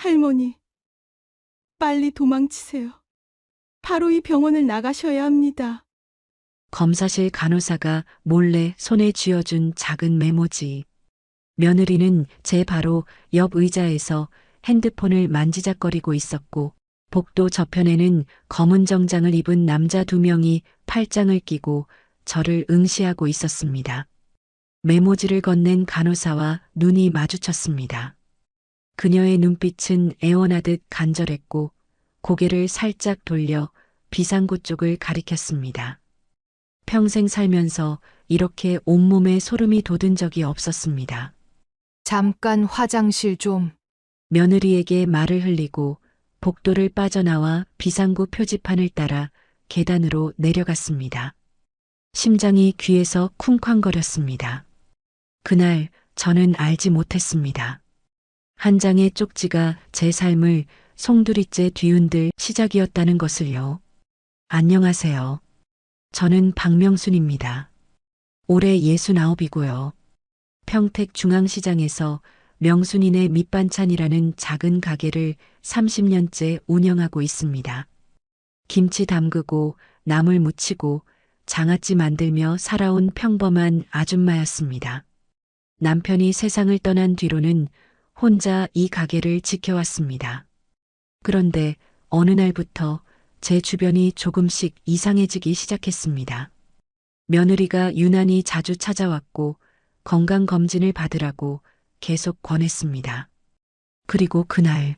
할머니, 빨리 도망치세요. 바로 이 병원을 나가셔야 합니다. 검사실 간호사가 몰래 손에 쥐어준 작은 메모지. 며느리는 제 바로 옆 의자에서 핸드폰을 만지작거리고 있었고, 복도 저편에는 검은 정장을 입은 남자 2명이 팔짱을 끼고 저를 응시하고 있었습니다. 메모지를 건넨 간호사와 눈이 마주쳤습니다. 그녀의 눈빛은 애원하듯 간절했고 고개를 살짝 돌려 비상구 쪽을 가리켰습니다. 평생 살면서 이렇게 온몸에 소름이 돋은 적이 없었습니다. 잠깐 화장실 좀. 며느리에게 말을 흘리고 복도를 빠져나와 비상구 표지판을 따라 계단으로 내려갔습니다. 심장이 귀에서 쿵쾅거렸습니다. 그날 저는 알지 못했습니다. 한 장의 쪽지가 제 삶을 송두리째 뒤흔들 시작이었다는 것을요. 안녕하세요. 저는 박명순입니다. 올해 69이고요. 평택 중앙시장에서 명순이네 밑반찬이라는 작은 가게를 30년째 운영하고 있습니다. 김치 담그고 나물 무치고 장아찌 만들며 살아온 평범한 아줌마였습니다. 남편이 세상을 떠난 뒤로는 혼자 이 가게를 지켜왔습니다. 그런데 어느 날부터 제 주변이 조금씩 이상해지기 시작했습니다. 며느리가 유난히 자주 찾아왔고 건강검진을 받으라고 계속 권했습니다. 그리고 그날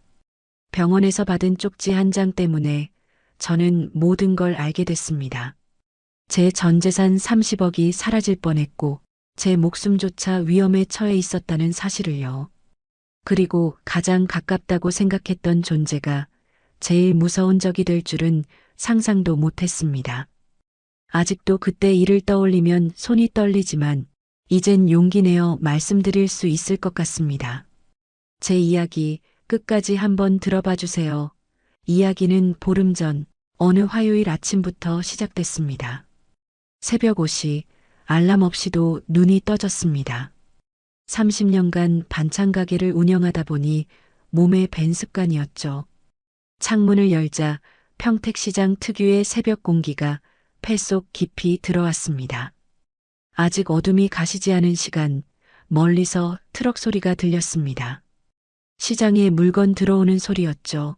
병원에서 받은 쪽지 한 장 때문에 저는 모든 걸 알게 됐습니다. 제 전 재산 30억이 사라질 뻔했고 제 목숨조차 위험에 처해 있었다는 사실을요. 그리고 가장 가깝다고 생각했던 존재가 제일 무서운 적이 될 줄은 상상도 못했습니다. 아직도 그때 일을 떠올리면 손이 떨리지만 이젠 용기 내어 말씀드릴 수 있을 것 같습니다. 제 이야기 끝까지 한번 들어봐 주세요. 이야기는 보름 전 어느 화요일 아침부터 시작됐습니다. 새벽 5시 알람 없이도 눈이 떠졌습니다. 30년간 반찬 가게를 운영하다 보니 몸에 밴 습관이었죠. 창문을 열자 평택시장 특유의 새벽 공기가 폐 속 깊이 들어왔습니다. 아직 어둠이 가시지 않은 시간, 멀리서 트럭 소리가 들렸습니다. 시장에 물건 들어오는 소리였죠.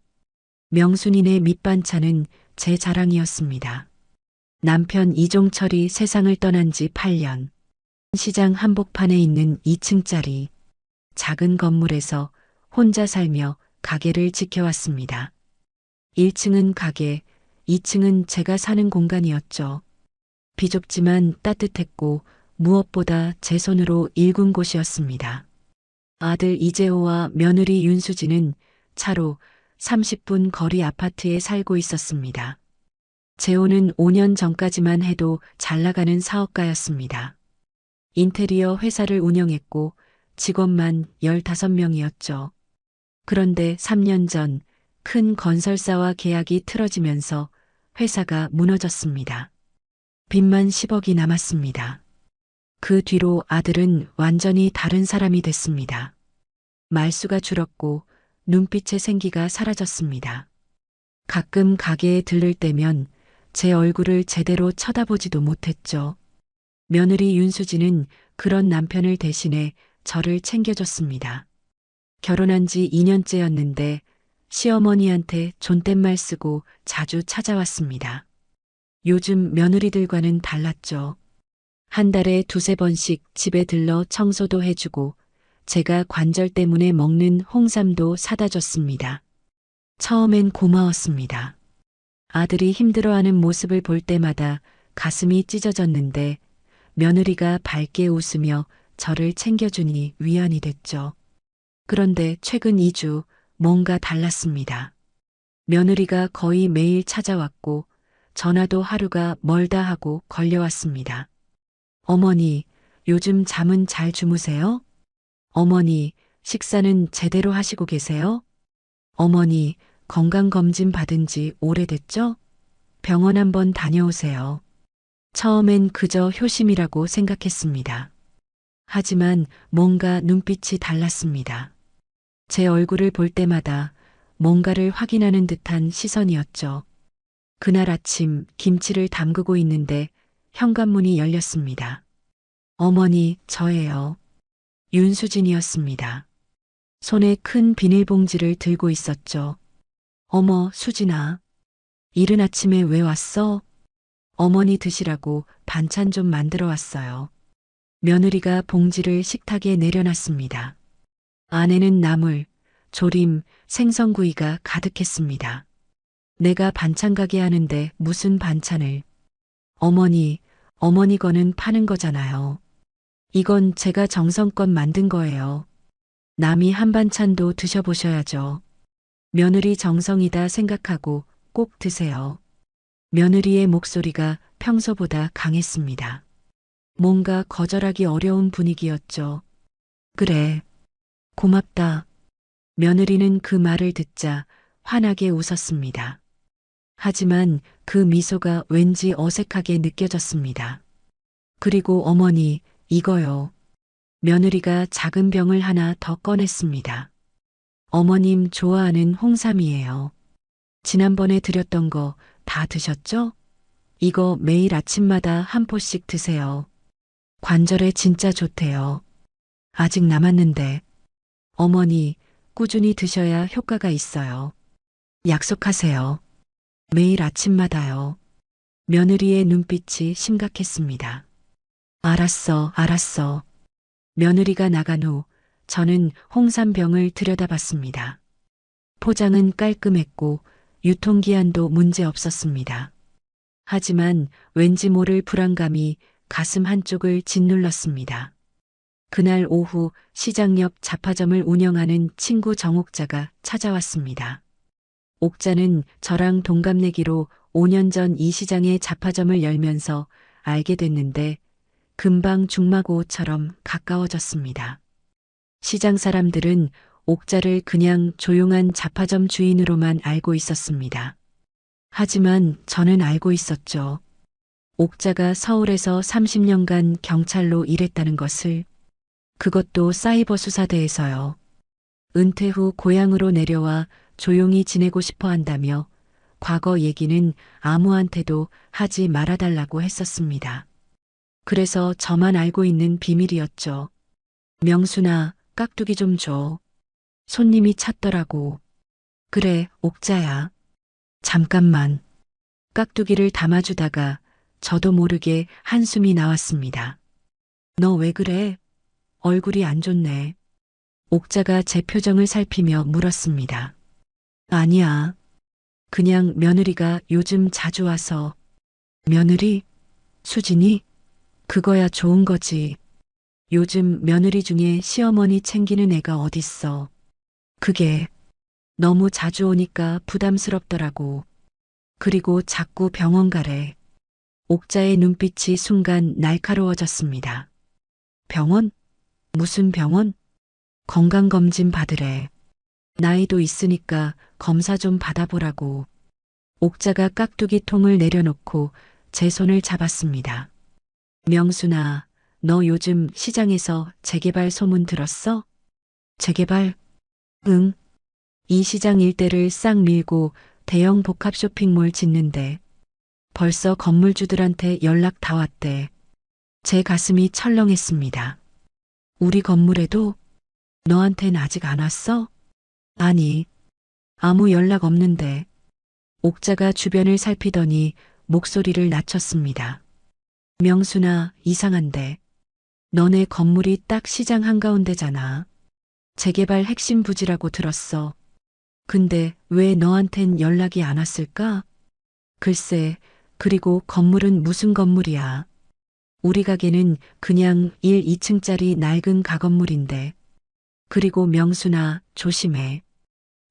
명순이네 밑반찬은 제 자랑이었습니다. 남편 이종철이 세상을 떠난 지 8년. 시장 한복판에 있는 2층짜리 작은 건물에서 혼자 살며 가게를 지켜왔습니다. 1층은 가게, 2층은 제가 사는 공간이었죠. 비좁지만 따뜻했고 무엇보다 제 손으로 일군 곳이었습니다. 아들 이재호와 며느리 윤수진은 차로 30분 거리 아파트에 살고 있었습니다. 재호는 5년 전까지만 해도 잘 나가는 사업가였습니다. 인테리어 회사를 운영했고 직원만 15명이었죠. 그런데 3년 전 큰 건설사와 계약이 틀어지면서 회사가 무너졌습니다. 빚만 10억이 남았습니다. 그 뒤로 아들은 완전히 다른 사람이 됐습니다. 말수가 줄었고 눈빛의 생기가 사라졌습니다. 가끔 가게에 들를 때면 제 얼굴을 제대로 쳐다보지도 못했죠. 며느리 윤수진은 그런 남편을 대신해 저를 챙겨줬습니다. 결혼한 지 2년째였는데 시어머니한테 존댓말 쓰고 자주 찾아왔습니다. 요즘 며느리들과는 달랐죠. 한 달에 2~3번씩 집에 들러 청소도 해주고 제가 관절 때문에 먹는 홍삼도 사다 줬습니다. 처음엔 고마웠습니다. 아들이 힘들어하는 모습을 볼 때마다 가슴이 찢어졌는데 며느리가 밝게 웃으며 저를 챙겨주니 위안이 됐죠. 그런데 최근 2주 뭔가 달랐습니다. 며느리가 거의 매일 찾아왔고 전화도 하루가 멀다 하고 걸려왔습니다. 어머니, 요즘 잠은 잘 주무세요? 어머니, 식사는 제대로 하시고 계세요? 어머니, 건강검진 받은 지 오래됐죠? 병원 한번 다녀오세요. 처음엔 그저 효심이라고 생각했습니다. 하지만 뭔가 눈빛이 달랐습니다. 제 얼굴을 볼 때마다 뭔가를 확인하는 듯한 시선이었죠. 그날 아침 김치를 담그고 있는데 현관문이 열렸습니다. 어머니, 저예요. 윤수진이었습니다. 손에 큰 비닐봉지를 들고 있었죠. 어머, 수진아. 이른 아침에 왜 왔어? 어머니 드시라고 반찬 좀 만들어 왔어요. 며느리가 봉지를 식탁에 내려놨습니다. 안에는 나물, 조림, 생선구이가 가득했습니다. 내가 반찬 가게 하는데 무슨 반찬을? 어머니, 어머니 거는 파는 거잖아요. 이건 제가 정성껏 만든 거예요. 남이 한 반찬도 드셔보셔야죠. 며느리 정성이다 생각하고 꼭 드세요. 며느리의 목소리가 평소보다 강했습니다. 뭔가 거절하기 어려운 분위기였죠. 그래. 고맙다. 며느리는 그 말을 듣자 환하게 웃었습니다. 하지만 그 미소가 왠지 어색하게 느껴졌습니다. 그리고 어머니, 이거요. 며느리가 작은 병을 하나 더 꺼냈습니다. 어머님 좋아하는 홍삼이에요. 지난번에 드렸던 거 다 드셨죠? 이거 매일 아침마다 한 포씩 드세요. 관절에 진짜 좋대요. 아직 남았는데. 어머니, 꾸준히 드셔야 효과가 있어요. 약속하세요. 매일 아침마다요. 며느리의 눈빛이 심각했습니다. 알았어, 알았어. 며느리가 나간 후 저는 홍삼병을 들여다봤습니다. 포장은 깔끔했고 유통기한도 문제 없었습니다. 하지만 왠지 모를 불안감이 가슴 한쪽을 짓눌렀습니다. 그날 오후 시장 옆 잡화점을 운영하는 친구 정옥자가 찾아왔습니다. 옥자는 저랑 동갑내기로 5년 전 이 시장에 잡화점을 열면서 알게 됐는데 금방 중마고처럼 가까워졌습니다. 시장 사람들은 옥자를 그냥 조용한 잡화점 주인으로만 알고 있었습니다. 하지만 저는 알고 있었죠. 옥자가 서울에서 30년간 경찰로 일했다는 것을. 그것도 사이버 수사대에서요. 은퇴 후 고향으로 내려와 조용히 지내고 싶어 한다며 과거 얘기는 아무한테도 하지 말아달라고 했었습니다. 그래서 저만 알고 있는 비밀이었죠. 명순아, 깍두기 좀 줘. 손님이 찾더라고. 그래, 옥자야. 잠깐만. 깍두기를 담아주다가 저도 모르게 한숨이 나왔습니다. 너 왜 그래? 얼굴이 안 좋네. 옥자가 제 표정을 살피며 물었습니다. 아니야. 그냥 며느리가 요즘 자주 와서. 며느리? 수진이? 그거야 좋은 거지. 요즘 며느리 중에 시어머니 챙기는 애가 어딨어. 그게 너무 자주 오니까 부담스럽더라고. 그리고 자꾸 병원 가래. 옥자의 눈빛이 순간 날카로워졌습니다. 병원? 무슨 병원? 건강검진 받으래. 나이도 있으니까 검사 좀 받아보라고. 옥자가 깍두기 통을 내려놓고 제 손을 잡았습니다. 명순아, 너 요즘 시장에서 재개발 소문 들었어? 재개발? 응. 이 시장 일대를 싹 밀고 대형 복합 쇼핑몰 짓는데 벌써 건물주들한테 연락 다 왔대. 제 가슴이 철렁했습니다. 우리 건물에도? 너한텐 아직 안 왔어? 아니, 아무 연락 없는데. 옥자가 주변을 살피더니 목소리를 낮췄습니다. 명순아, 이상한데. 너네 건물이 딱 시장 한가운데잖아. 재개발 핵심 부지라고 들었어. 근데 왜 너한텐 연락이 안 왔을까? 글쎄, 그리고 건물은 무슨 건물이야. 우리 가게는 그냥 1, 2층짜리 낡은 가건물인데. 그리고 명순아, 조심해.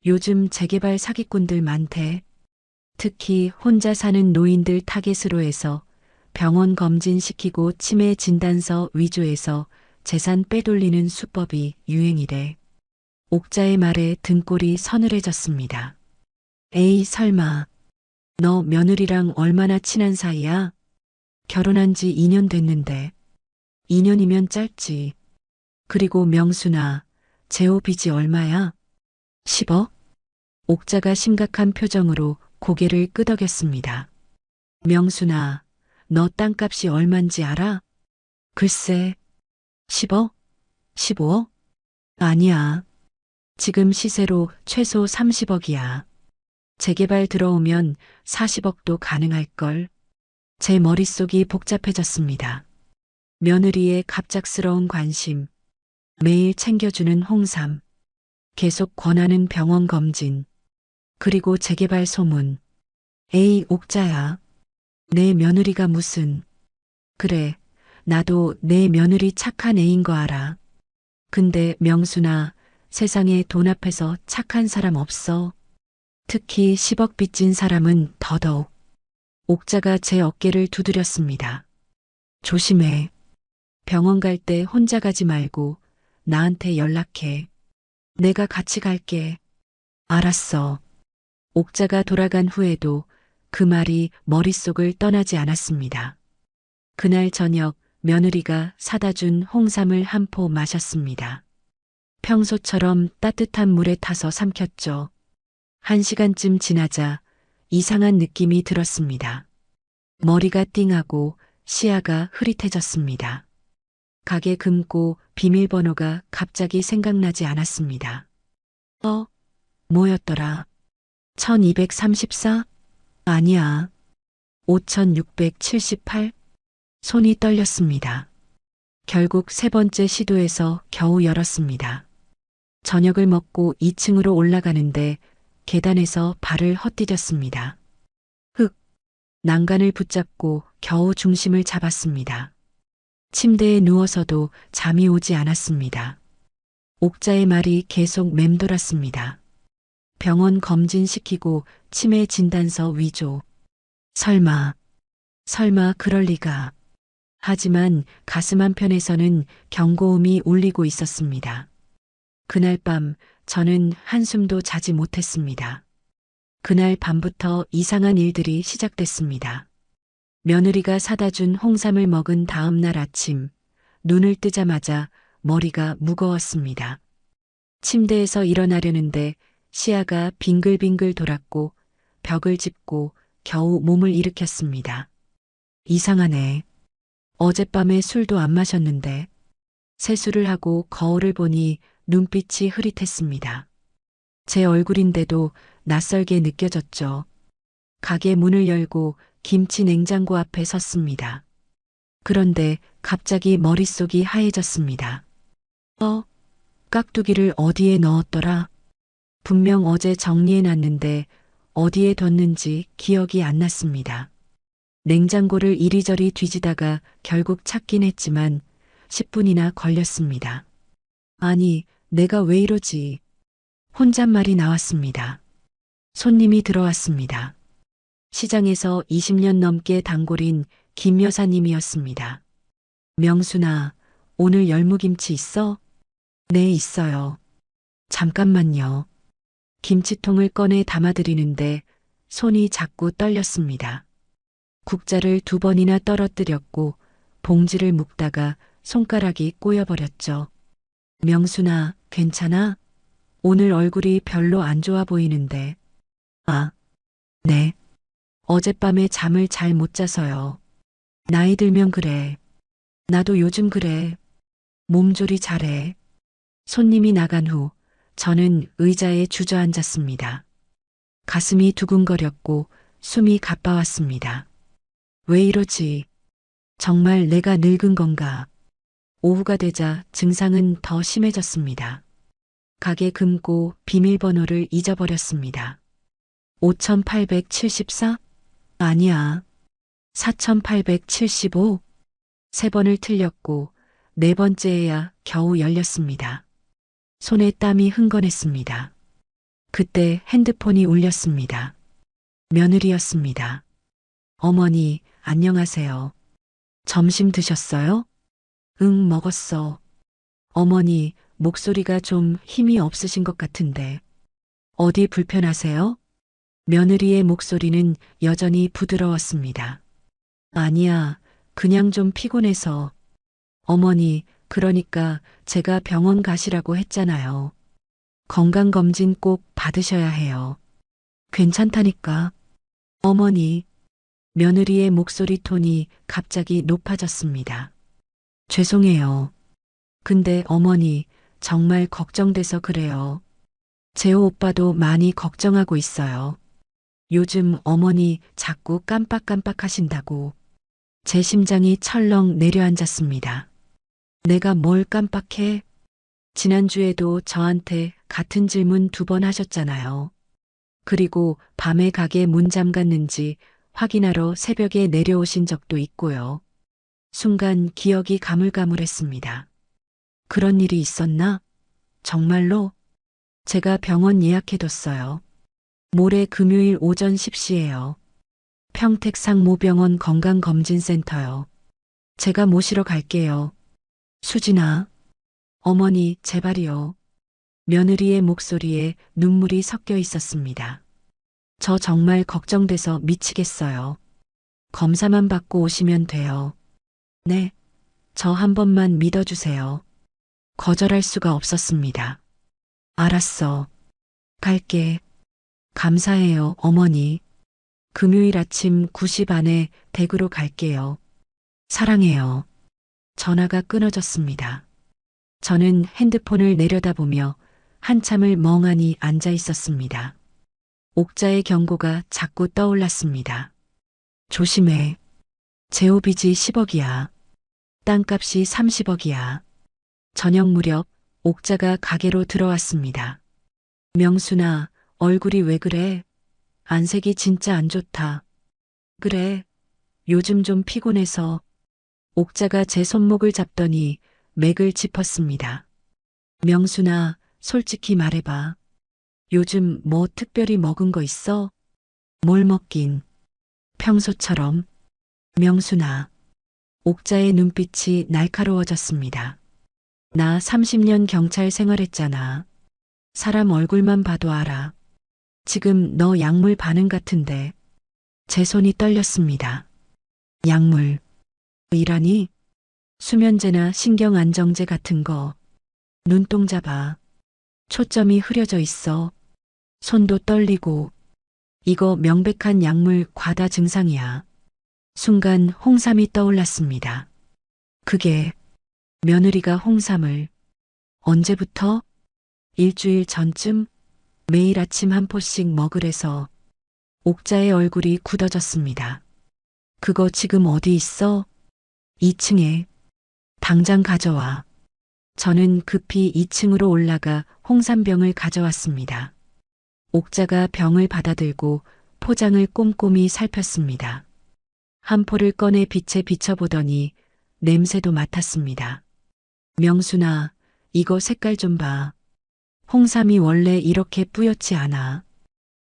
요즘 재개발 사기꾼들 많대. 특히 혼자 사는 노인들 타겟으로 해서 병원 검진시키고 치매 진단서 위조해서 재산 빼돌리는 수법이 유행이래. 옥자의 말에 등골이 서늘해졌습니다. 에이, 설마. 너 며느리랑 얼마나 친한 사이야? 결혼한 지 2년 됐는데. 2년이면 짧지. 그리고 명순아, 제호 빚이 얼마야? 10억? 옥자가 심각한 표정으로 고개를 끄덕였습니다. 명순아, 너 땅값이 얼만지 알아? 글쎄, 10억? 15억? 아니야. 지금 시세로 최소 30억이야. 재개발 들어오면 40억도 가능할걸. 제 머릿속이 복잡해졌습니다. 며느리의 갑작스러운 관심, 매일 챙겨주는 홍삼, 계속 권하는 병원 검진, 그리고 재개발 소문. 에이, 옥자야. 내 며느리가 무슨. 그래, 나도 내 며느리 착한 애인 거 알아. 근데 명순아, 세상에 돈 앞에서 착한 사람 없어. 특히 10억 빚진 사람은 더더욱. 옥자가 제 어깨를 두드렸습니다. 조심해. 병원 갈 때 혼자 가지 말고 나한테 연락해. 내가 같이 갈게. 알았어. 옥자가 돌아간 후에도 그 말이 머릿속을 떠나지 않았습니다. 그날 저녁 며느리가 사다 준 홍삼을 한 포 마셨습니다. 평소처럼 따뜻한 물에 타서 삼켰죠. 1시간쯤 지나자 이상한 느낌이 들었습니다. 머리가 띵하고 시야가 흐릿해졌습니다. 가게 금고 비밀번호가 갑자기 생각나지 않았습니다. 뭐였더라? 1234? 아니야. 5678? 손이 떨렸습니다. 결국 세 번째 시도에서 겨우 열었습니다. 저녁을 먹고 2층으로 올라가는데 계단에서 발을 헛디뎠습니다. 난간을 붙잡고 겨우 중심을 잡았습니다. 침대에 누워서도 잠이 오지 않았습니다. 옥자의 말이 계속 맴돌았습니다. 병원 검진시키고 치매 진단서 위조. 설마 그럴 리가. 하지만 가슴 한편에서는 경고음이 울리고 있었습니다. 그날 밤 저는 한숨도 자지 못했습니다. 그날 밤부터 이상한 일들이 시작됐습니다. 며느리가 사다 준 홍삼을 먹은 다음 날 아침, 눈을 뜨자마자 머리가 무거웠습니다. 침대에서 일어나려는데 시야가 빙글빙글 돌았고 벽을 짚고 겨우 몸을 일으켰습니다. 이상하네. 어젯밤에 술도 안 마셨는데. 세수를 하고 거울을 보니 눈빛이 흐릿했습니다. 제 얼굴인데도 낯설게 느껴졌죠. 가게 문을 열고 김치 냉장고 앞에 섰습니다. 그런데 갑자기 머릿속이 하얘졌습니다. 깍두기를 어디에 넣었더라? 분명 어제 정리해놨는데 어디에 뒀는지 기억이 안 났습니다. 냉장고를 이리저리 뒤지다가 결국 찾긴 했지만 10분이나 걸렸습니다. 아니, 내가 왜 이러지? 혼잣말이 나왔습니다. 손님이 들어왔습니다. 시장에서 20년 넘게 단골인 김 여사님이었습니다. 명순아, 오늘 열무김치 있어? 네, 있어요. 잠깐만요. 김치통을 꺼내 담아드리는데 손이 자꾸 떨렸습니다. 국자를 2번이나 떨어뜨렸고 봉지를 묶다가 손가락이 꼬여버렸죠. 명순아, 괜찮아? 오늘 얼굴이 별로 안 좋아 보이는데. 네. 어젯밤에 잠을 잘 못 자서요. 나이 들면 그래. 나도 요즘 그래. 몸조리 잘해. 손님이 나간 후 저는 의자에 주저앉았습니다. 가슴이 두근거렸고 숨이 가빠왔습니다. 왜 이러지? 정말 내가 늙은 건가? 오후가 되자 증상은 더 심해졌습니다. 가게 금고 비밀번호를 잊어버렸습니다. 5874? 아니야. 4875? 3번을 틀렸고 4번째에야 겨우 열렸습니다. 손에 땀이 흥건했습니다. 그때 핸드폰이 울렸습니다. 며느리였습니다. 어머니, 안녕하세요. 점심 드셨어요? 응, 먹었어. 어머니, 목소리가 좀 힘이 없으신 것 같은데. 어디 불편하세요? 며느리의 목소리는 여전히 부드러웠습니다. 아니야, 그냥 좀 피곤해서. 어머니, 그러니까 제가 병원 가시라고 했잖아요. 건강검진 꼭 받으셔야 해요. 괜찮다니까. 어머니, 며느리의 목소리 톤이 갑자기 높아졌습니다. 죄송해요. 근데 어머니, 정말 걱정돼서 그래요. 재호 오빠도 많이 걱정하고 있어요. 요즘 어머니 자꾸 깜빡깜빡 하신다고. 제 심장이 철렁 내려앉았습니다. 내가 뭘 깜빡해? 지난주에도 저한테 같은 질문 2번 하셨잖아요. 그리고 밤에 가게 문 잠갔는지 확인하러 새벽에 내려오신 적도 있고요. 순간 기억이 가물가물했습니다. 그런 일이 있었나? 정말로? 제가 병원 예약해뒀어요. 모레 금요일 오전 10시에요. 평택상모병원 건강검진센터요. 제가 모시러 갈게요. 수진아. 어머니, 제발이요. 며느리의 목소리에 눈물이 섞여 있었습니다. 저 정말 걱정돼서 미치겠어요. 검사만 받고 오시면 돼요. 네. 저 한 번만 믿어주세요. 거절할 수가 없었습니다. 알았어. 갈게. 감사해요, 어머니. 금요일 아침 9시 반에 댁으로 갈게요. 사랑해요. 전화가 끊어졌습니다. 저는 핸드폰을 내려다보며 한참을 멍하니 앉아 있었습니다. 옥자의 경고가 자꾸 떠올랐습니다. 조심해. 제호빚이 10억이야. 땅값이 30억이야. 저녁 무렵 옥자가 가게로 들어왔습니다. 명순아, 얼굴이 왜 그래? 안색이 진짜 안 좋다. 그래. 요즘 좀 피곤해서. 옥자가 제 손목을 잡더니 맥을 짚었습니다. 명순아, 솔직히 말해봐. 요즘 뭐 특별히 먹은 거 있어? 뭘 먹긴. 평소처럼. 명순아. 옥자의 눈빛이 날카로워졌습니다. 나 30년 경찰 생활했잖아. 사람 얼굴만 봐도 알아. 지금 너 약물 반응 같은데. 제 손이 떨렸습니다. 약물. 이라니? 수면제나 신경안정제 같은 거. 눈동자 봐. 초점이 흐려져 있어. 손도 떨리고. 이거 명백한 약물 과다 증상이야. 순간 홍삼이 떠올랐습니다. 그게 며느리가 홍삼을 언제부터? 일주일 전쯤 매일 아침 한 포씩 먹으래서. 옥자의 얼굴이 굳어졌습니다. 그거 지금 어디 있어? 2층에. 당장 가져와. 저는 급히 2층으로 올라가 홍삼병을 가져왔습니다. 옥자가 병을 받아들고 포장을 꼼꼼히 살폈습니다. 한 포를 꺼내 빛에 비춰보더니 냄새도 맡았습니다. 명순아, 이거 색깔 좀 봐. 홍삼이 원래 이렇게 뿌옇지 않아.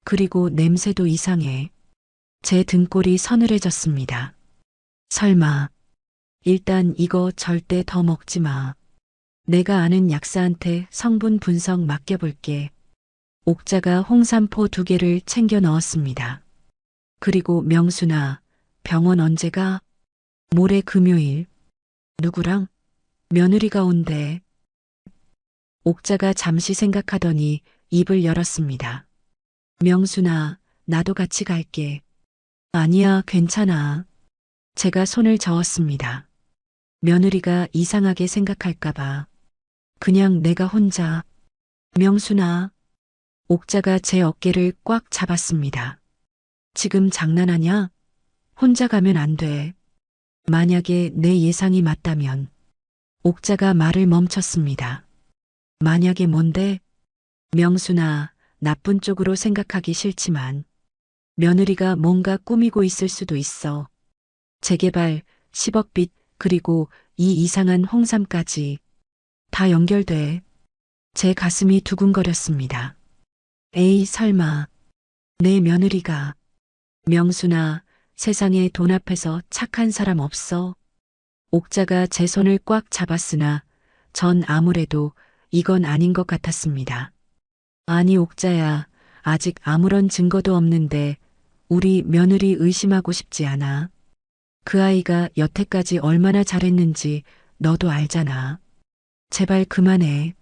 그리고 냄새도 이상해. 제 등골이 서늘해졌습니다. 설마. 일단 이거 절대 더 먹지 마. 내가 아는 약사한테 성분 분석 맡겨볼게. 옥자가 홍삼포 2개를 챙겨 넣었습니다. 그리고 명순아, 병원 언제 가? 모레 금요일. 누구랑? 며느리가 온대. 옥자가 잠시 생각하더니 입을 열었습니다. 명순아, 나도 같이 갈게. 아니야, 괜찮아. 제가 손을 저었습니다. 며느리가 이상하게 생각할까봐. 그냥 내가 혼자. 명순아. 옥자가 제 어깨를 꽉 잡았습니다. 지금 장난하냐? 혼자 가면 안 돼. 만약에 내 예상이 맞다면. 옥자가 말을 멈췄습니다. 만약에 뭔데? 명순아, 나쁜 쪽으로 생각하기 싫지만 며느리가 뭔가 꾸미고 있을 수도 있어. 재개발, 10억 빚, 그리고 이 이상한 홍삼까지 다 연결돼. 제 가슴이 두근거렸습니다. 에이, 설마. 내 며느리가. 명순아, 세상에 돈 앞에서 착한 사람 없어. 옥자가 제 손을 꽉 잡았으나 전 아무래도 이건 아닌 것 같았습니다. 아니, 옥자야, 아직 아무런 증거도 없는데 우리 며느리 의심하고 싶지 않아. 그 아이가 여태까지 얼마나 잘했는지 너도 알잖아. 제발 그만해.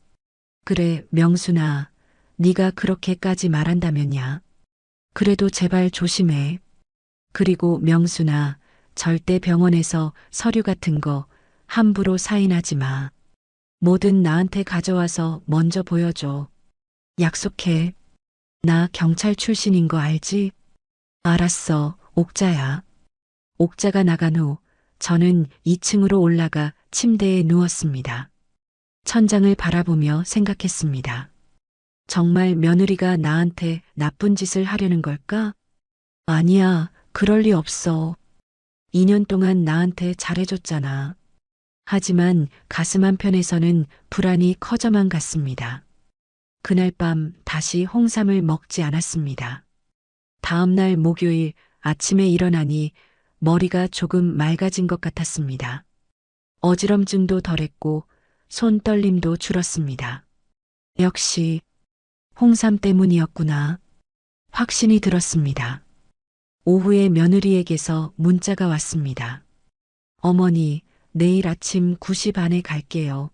그래, 명순아, 네가 그렇게까지 말한다면야. 그래도 제발 조심해. 그리고 명순아, 절대 병원에서 서류 같은 거 함부로 사인하지 마. 뭐든 나한테 가져와서 먼저 보여줘. 약속해. 나 경찰 출신인 거 알지? 알았어, 옥자야. 옥자가 나간 후 저는 2층으로 올라가 침대에 누웠습니다. 천장을 바라보며 생각했습니다. 정말 며느리가 나한테 나쁜 짓을 하려는 걸까? 아니야, 그럴 리 없어. 2년 동안 나한테 잘해줬잖아. 하지만 가슴 한편에서는 불안이 커져만 갔습니다. 그날 밤 다시 홍삼을 먹지 않았습니다. 다음 날 목요일 아침에 일어나니 머리가 조금 맑아진 것 같았습니다. 어지럼증도 덜했고 손 떨림도 줄었습니다. 역시 홍삼 때문이었구나. 확신이 들었습니다. 오후에 며느리에게서 문자가 왔습니다. 어머니, 내일 아침 9시 반에 갈게요.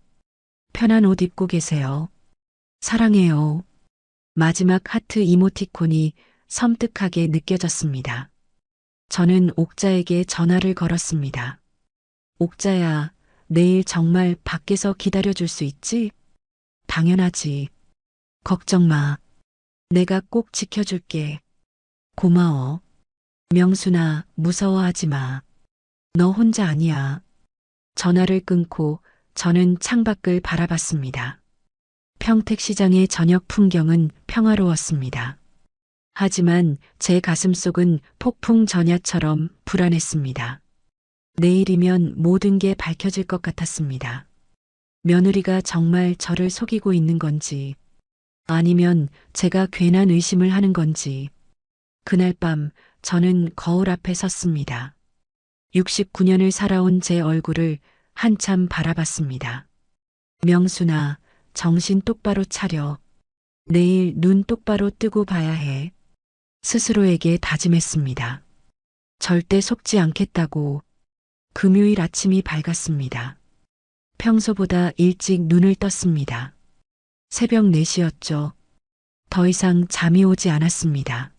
편한 옷 입고 계세요. 사랑해요. 마지막 하트 이모티콘이 섬뜩하게 느껴졌습니다. 저는 옥자에게 전화를 걸었습니다. 옥자야, 내일 정말 밖에서 기다려줄 수 있지? 당연하지. 걱정 마. 내가 꼭 지켜줄게. 고마워. 명순아, 무서워하지 마. 너 혼자 아니야. 전화를 끊고 저는 창밖을 바라봤습니다. 평택시장의 저녁 풍경은 평화로웠습니다. 하지만 제 가슴속은 폭풍 전야처럼 불안했습니다. 내일이면 모든 게 밝혀질 것 같았습니다. 며느리가 정말 저를 속이고 있는 건지, 아니면 제가 괜한 의심을 하는 건지. 그날 밤 저는 거울 앞에 섰습니다. 69년을 살아온 제 얼굴을 한참 바라봤습니다. 명순아, 정신 똑바로 차려. 내일 눈 똑바로 뜨고 봐야 해. 스스로에게 다짐했습니다. 절대 속지 않겠다고. 금요일 아침이 밝았습니다. 평소보다 일찍 눈을 떴습니다. 새벽 4시였죠. 더 이상 잠이 오지 않았습니다.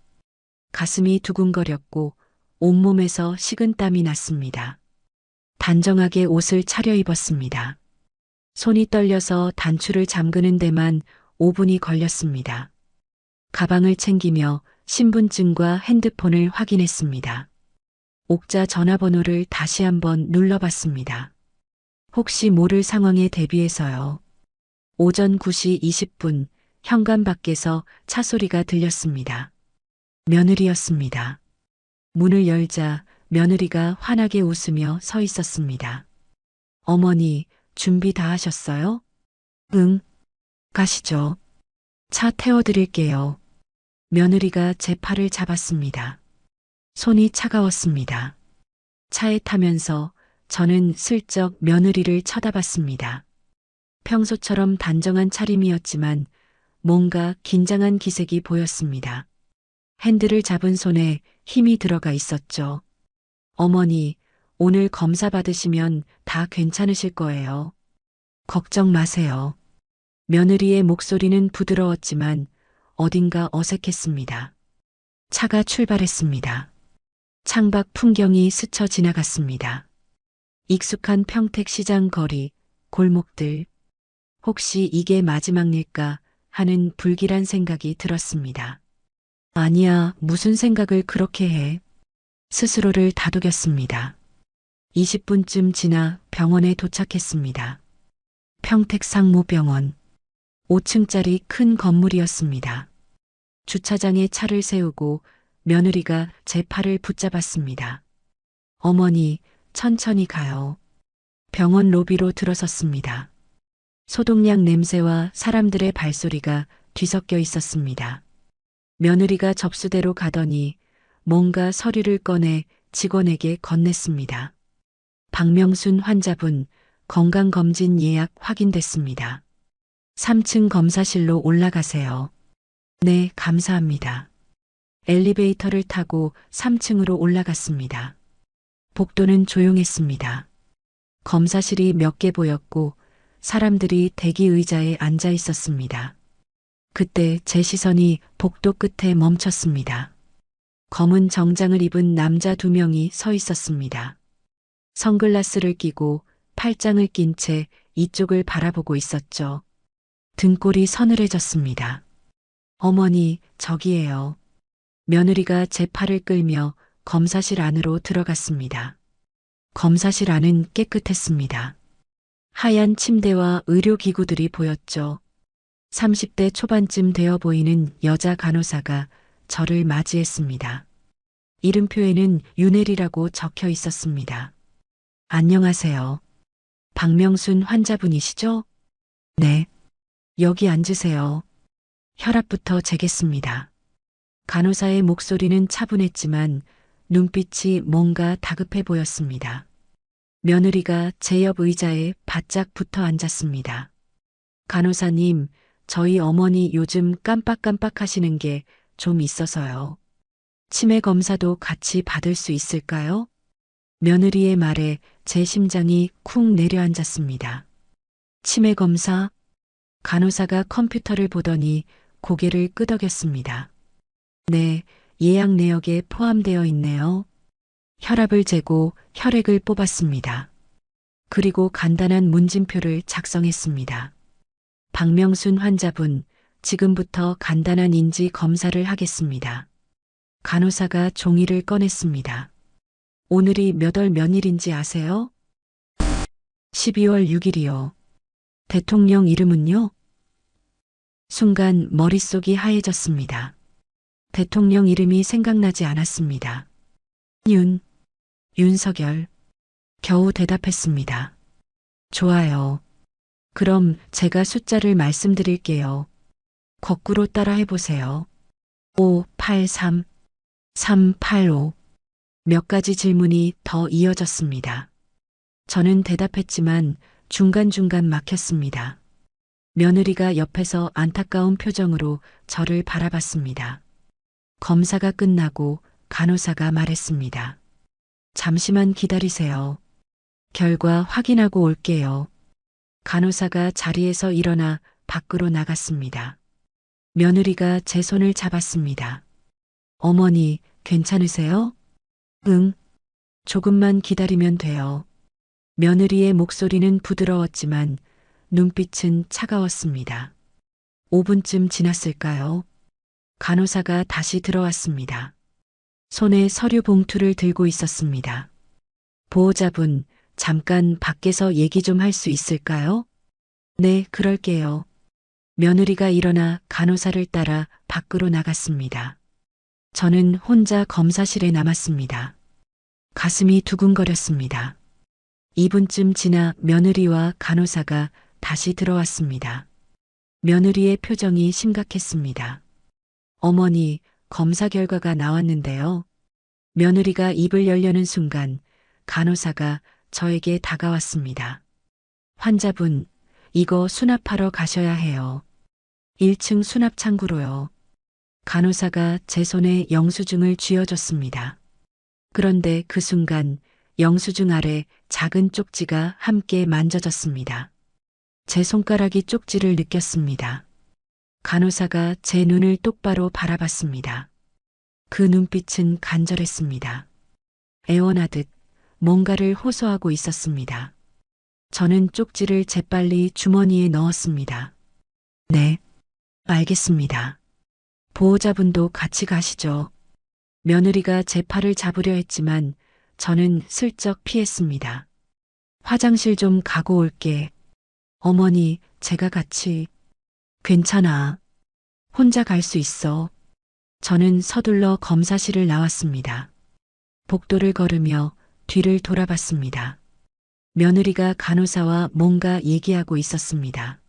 가슴이 두근거렸고 온몸에서 식은땀이 났습니다. 단정하게 옷을 차려입었습니다. 손이 떨려서 단추를 잠그는 데만 5분이 걸렸습니다. 가방을 챙기며 신분증과 핸드폰을 확인했습니다. 옥자 전화번호를 다시 한번 눌러봤습니다. 혹시 모를 상황에 대비해서요. 오전 9시 20분 현관 밖에서 차 소리가 들렸습니다. 며느리였습니다. 문을 열자 며느리가 환하게 웃으며 서 있었습니다. 어머니, 준비 다 하셨어요? 응. 가시죠. 차 태워드릴게요. 며느리가 제 팔을 잡았습니다. 손이 차가웠습니다. 차에 타면서 저는 슬쩍 며느리를 쳐다봤습니다. 평소처럼 단정한 차림이었지만 뭔가 긴장한 기색이 보였습니다. 핸들을 잡은 손에 힘이 들어가 있었죠. 어머니, 오늘 검사 받으시면 다 괜찮으실 거예요. 걱정 마세요. 며느리의 목소리는 부드러웠지만 어딘가 어색했습니다. 차가 출발했습니다. 창밖 풍경이 스쳐 지나갔습니다. 익숙한 평택시장 거리, 골목들. 혹시 이게 마지막일까 하는 불길한 생각이 들었습니다. 아니야, 무슨 생각을 그렇게 해. 스스로를 다독였습니다. 20분쯤 지나 병원에 도착했습니다. 평택상무병원. 5층짜리 큰 건물이었습니다. 주차장에 차를 세우고 며느리가 제 팔을 붙잡았습니다. 어머니, 천천히 가요. 병원 로비로 들어섰습니다. 소독약 냄새와 사람들의 발소리가 뒤섞여 있었습니다. 며느리가 접수대로 가더니 뭔가 서류를 꺼내 직원에게 건넸습니다. 박명순 환자분 건강검진 예약 확인됐습니다. 3층 검사실로 올라가세요. 네, 감사합니다. 엘리베이터를 타고 3층으로 올라갔습니다. 복도는 조용했습니다. 검사실이 몇 개 보였고 사람들이 대기 의자에 앉아 있었습니다. 그때 제 시선이 복도 끝에 멈췄습니다. 검은 정장을 입은 남자 2명이 서 있었습니다. 선글라스를 끼고 팔짱을 낀 채 이쪽을 바라보고 있었죠. 등골이 서늘해졌습니다. 어머니, 저기에요. 며느리가 제 팔을 끌며 검사실 안으로 들어갔습니다. 검사실 안은 깨끗했습니다. 하얀 침대와 의료기구들이 보였죠. 30대 초반쯤 되어 보이는 여자 간호사가 저를 맞이했습니다. 이름표에는 윤혜리라고 적혀 있었습니다. 안녕하세요. 박명순 환자분이시죠? 네. 여기 앉으세요. 혈압부터 재겠습니다. 간호사의 목소리는 차분했지만 눈빛이 뭔가 다급해 보였습니다. 며느리가 제 옆 의자에 바짝 붙어 앉았습니다. 간호사님, 저희 어머니 요즘 깜빡깜빡 하시는 게 좀 있어서요. 치매 검사도 같이 받을 수 있을까요? 며느리의 말에 제 심장이 쿵 내려앉았습니다. 치매 검사? 간호사가 컴퓨터를 보더니 고개를 끄덕였습니다. 네, 예약 내역에 포함되어 있네요. 혈압을 재고 혈액을 뽑았습니다. 그리고 간단한 문진표를 작성했습니다. 박명순 환자분, 지금부터 간단한 인지 검사를 하겠습니다. 간호사가 종이를 꺼냈습니다. 오늘이 몇 월 몇일인지 아세요? 12월 6일이요. 대통령 이름은요? 순간 머릿속이 하얘졌습니다. 대통령 이름이 생각나지 않았습니다. 윤석열. 겨우 대답했습니다. 좋아요. 그럼 제가 숫자를 말씀드릴게요. 거꾸로 따라 해보세요. 583, 385. 몇 가지 질문이 더 이어졌습니다. 저는 대답했지만 중간중간 막혔습니다. 며느리가 옆에서 안타까운 표정으로 저를 바라봤습니다. 검사가 끝나고 간호사가 말했습니다. 잠시만 기다리세요. 결과 확인하고 올게요. 간호사가 자리에서 일어나 밖으로 나갔습니다. 며느리가 제 손을 잡았습니다. 어머니, 괜찮으세요? 응. 조금만 기다리면 돼요. 며느리의 목소리는 부드러웠지만 눈빛은 차가웠습니다. 5분쯤 지났을까요? 간호사가 다시 들어왔습니다. 손에 서류 봉투를 들고 있었습니다. 보호자분, 잠깐 밖에서 얘기 좀 할 수 있을까요? 네, 그럴게요. 며느리가 일어나 간호사를 따라 밖으로 나갔습니다. 저는 혼자 검사실에 남았습니다. 가슴이 두근거렸습니다. 2분쯤 지나 며느리와 간호사가 다시 들어왔습니다. 며느리의 표정이 심각했습니다. 어머니, 검사 결과가 나왔는데요. 며느리가 입을 열려는 순간 간호사가 저에게 다가왔습니다. 환자분, 이거 수납하러 가셔야 해요. 1층 수납 창구로요. 간호사가 제 손에 영수증을 쥐어줬습니다. 그런데 그 순간 영수증 아래 작은 쪽지가 함께 만져졌습니다. 제 손가락이 쪽지를 느꼈습니다. 간호사가 제 눈을 똑바로 바라봤습니다. 그 눈빛은 간절했습니다. 애원하듯 뭔가를 호소하고 있었습니다. 저는 쪽지를 재빨리 주머니에 넣었습니다. 네, 알겠습니다. 보호자분도 같이 가시죠. 며느리가 제 팔을 잡으려 했지만 저는 슬쩍 피했습니다. 화장실 좀 가고 올게. 어머니, 제가 같이. 괜찮아. 혼자 갈 수 있어. 저는 서둘러 검사실을 나왔습니다. 복도를 걸으며 뒤를 돌아봤습니다. 며느리가 간호사와 뭔가 얘기하고 있었습니다.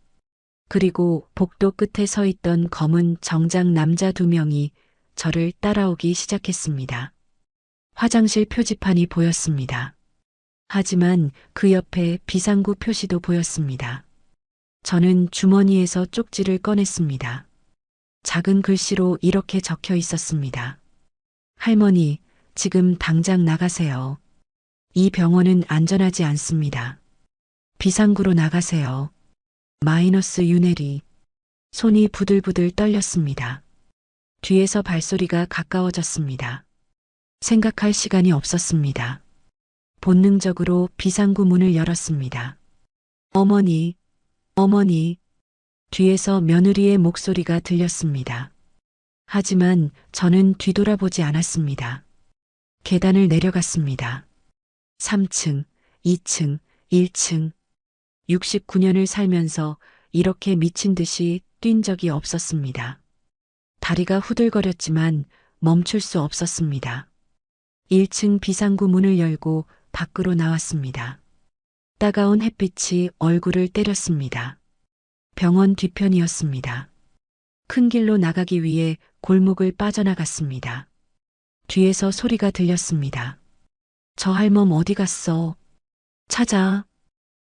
그리고 복도 끝에 서 있던 검은 정장 남자 2명이 저를 따라오기 시작했습니다. 화장실 표지판이 보였습니다. 하지만 그 옆에 비상구 표시도 보였습니다. 저는 주머니에서 쪽지를 꺼냈습니다. 작은 글씨로 이렇게 적혀 있었습니다. 할머니, 지금 당장 나가세요. 이 병원은 안전하지 않습니다. 비상구로 나가세요. 마이너스 윤혜리. 손이 부들부들 떨렸습니다. 뒤에서 발소리가 가까워졌습니다. 생각할 시간이 없었습니다. 본능적으로 비상구 문을 열었습니다. 어머니, 어머니. 뒤에서 며느리의 목소리가 들렸습니다. 하지만 저는 뒤돌아보지 않았습니다. 계단을 내려갔습니다. 3층, 2층, 1층. 69년을 살면서 이렇게 미친 듯이 뛴 적이 없었습니다. 다리가 후들거렸지만 멈출 수 없었습니다. 1층 비상구 문을 열고 밖으로 나왔습니다. 따가운 햇빛이 얼굴을 때렸습니다. 병원 뒤편이었습니다. 큰 길로 나가기 위해 골목을 빠져나갔습니다. 뒤에서 소리가 들렸습니다. 저 할멈 어디 갔어? 찾아.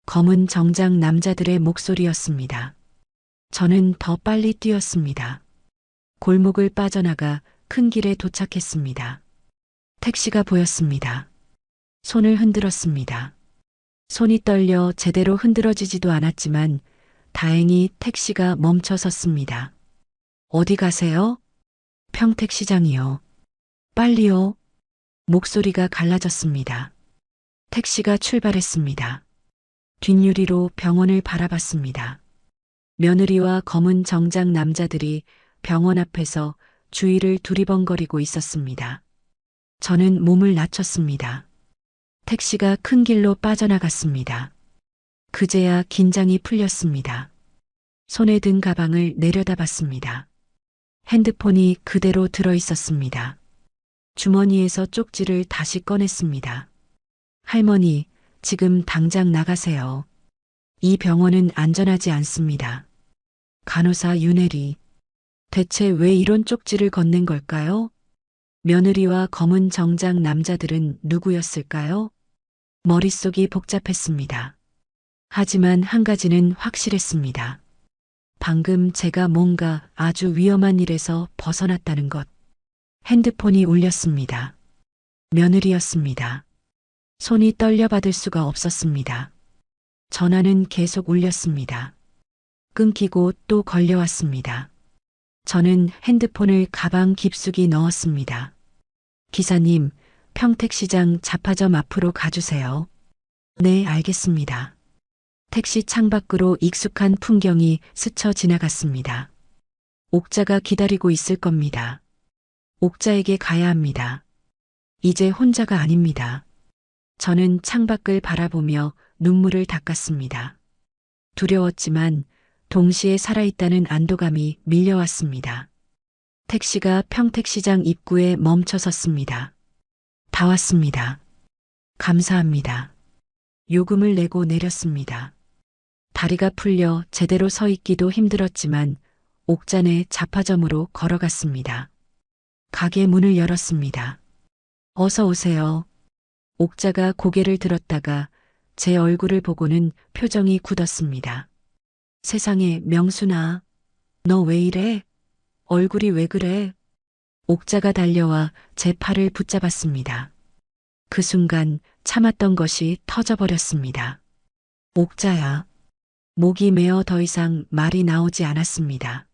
검은 정장 남자들의 목소리였습니다. 저는 더 빨리 뛰었습니다. 골목을 빠져나가 큰 길에 도착했습니다. 택시가 보였습니다. 손을 흔들었습니다. 손이 떨려 제대로 흔들어지지도 않았지만 다행히 택시가 멈춰 섰습니다. 어디 가세요? 평택시장이요. 빨리요. 목소리가 갈라졌습니다. 택시가 출발했습니다. 뒷유리로 병원을 바라봤습니다. 며느리와 검은 정장 남자들이 병원 앞에서 주위를 두리번거리고 있었습니다. 저는 몸을 낮췄습니다. 택시가 큰 길로 빠져나갔습니다. 그제야 긴장이 풀렸습니다. 손에 든 가방을 내려다봤습니다. 핸드폰이 그대로 들어 있었습니다. 주머니에서 쪽지를 다시 꺼냈습니다. 할머니, 지금 당장 나가세요. 이 병원은 안전하지 않습니다. 간호사 윤혜리. 대체 왜 이런 쪽지를 건넨 걸까요? 며느리와 검은 정장 남자들은 누구였을까요? 머릿속이 복잡했습니다. 하지만 한 가지는 확실했습니다. 방금 제가 뭔가 아주 위험한 일에서 벗어났다는 것. 핸드폰이 울렸습니다. 며느리였습니다. 손이 떨려 받을 수가 없었습니다. 전화는 계속 울렸습니다. 끊기고 또 걸려왔습니다. 저는 핸드폰을 가방 깊숙이 넣었습니다. 기사님, 평택시장 잡화점 앞으로 가주세요. 네, 알겠습니다. 택시 창밖으로 익숙한 풍경이 스쳐 지나갔습니다. 옥자가 기다리고 있을 겁니다. 옥자에게 가야 합니다. 이제 혼자가 아닙니다. 저는 창밖을 바라보며 눈물을 닦았습니다. 두려웠지만 동시에 살아있다는 안도감이 밀려왔습니다. 택시가 평택시장 입구에 멈춰 섰습니다. 다 왔습니다. 감사합니다. 요금을 내고 내렸습니다. 다리가 풀려 제대로 서 있기도 힘들었지만 옥자 내 잡화점으로 걸어갔습니다. 가게 문을 열었습니다. 어서 오세요. 옥자가 고개를 들었다가 제 얼굴을 보고는 표정이 굳었습니다. 세상에, 명순아. 너 왜 이래? 얼굴이 왜 그래? 옥자가 달려와 제 팔을 붙잡았습니다. 그 순간 참았던 것이 터져버렸습니다. 옥자야. 목이 메어 더 이상 말이 나오지 않았습니다.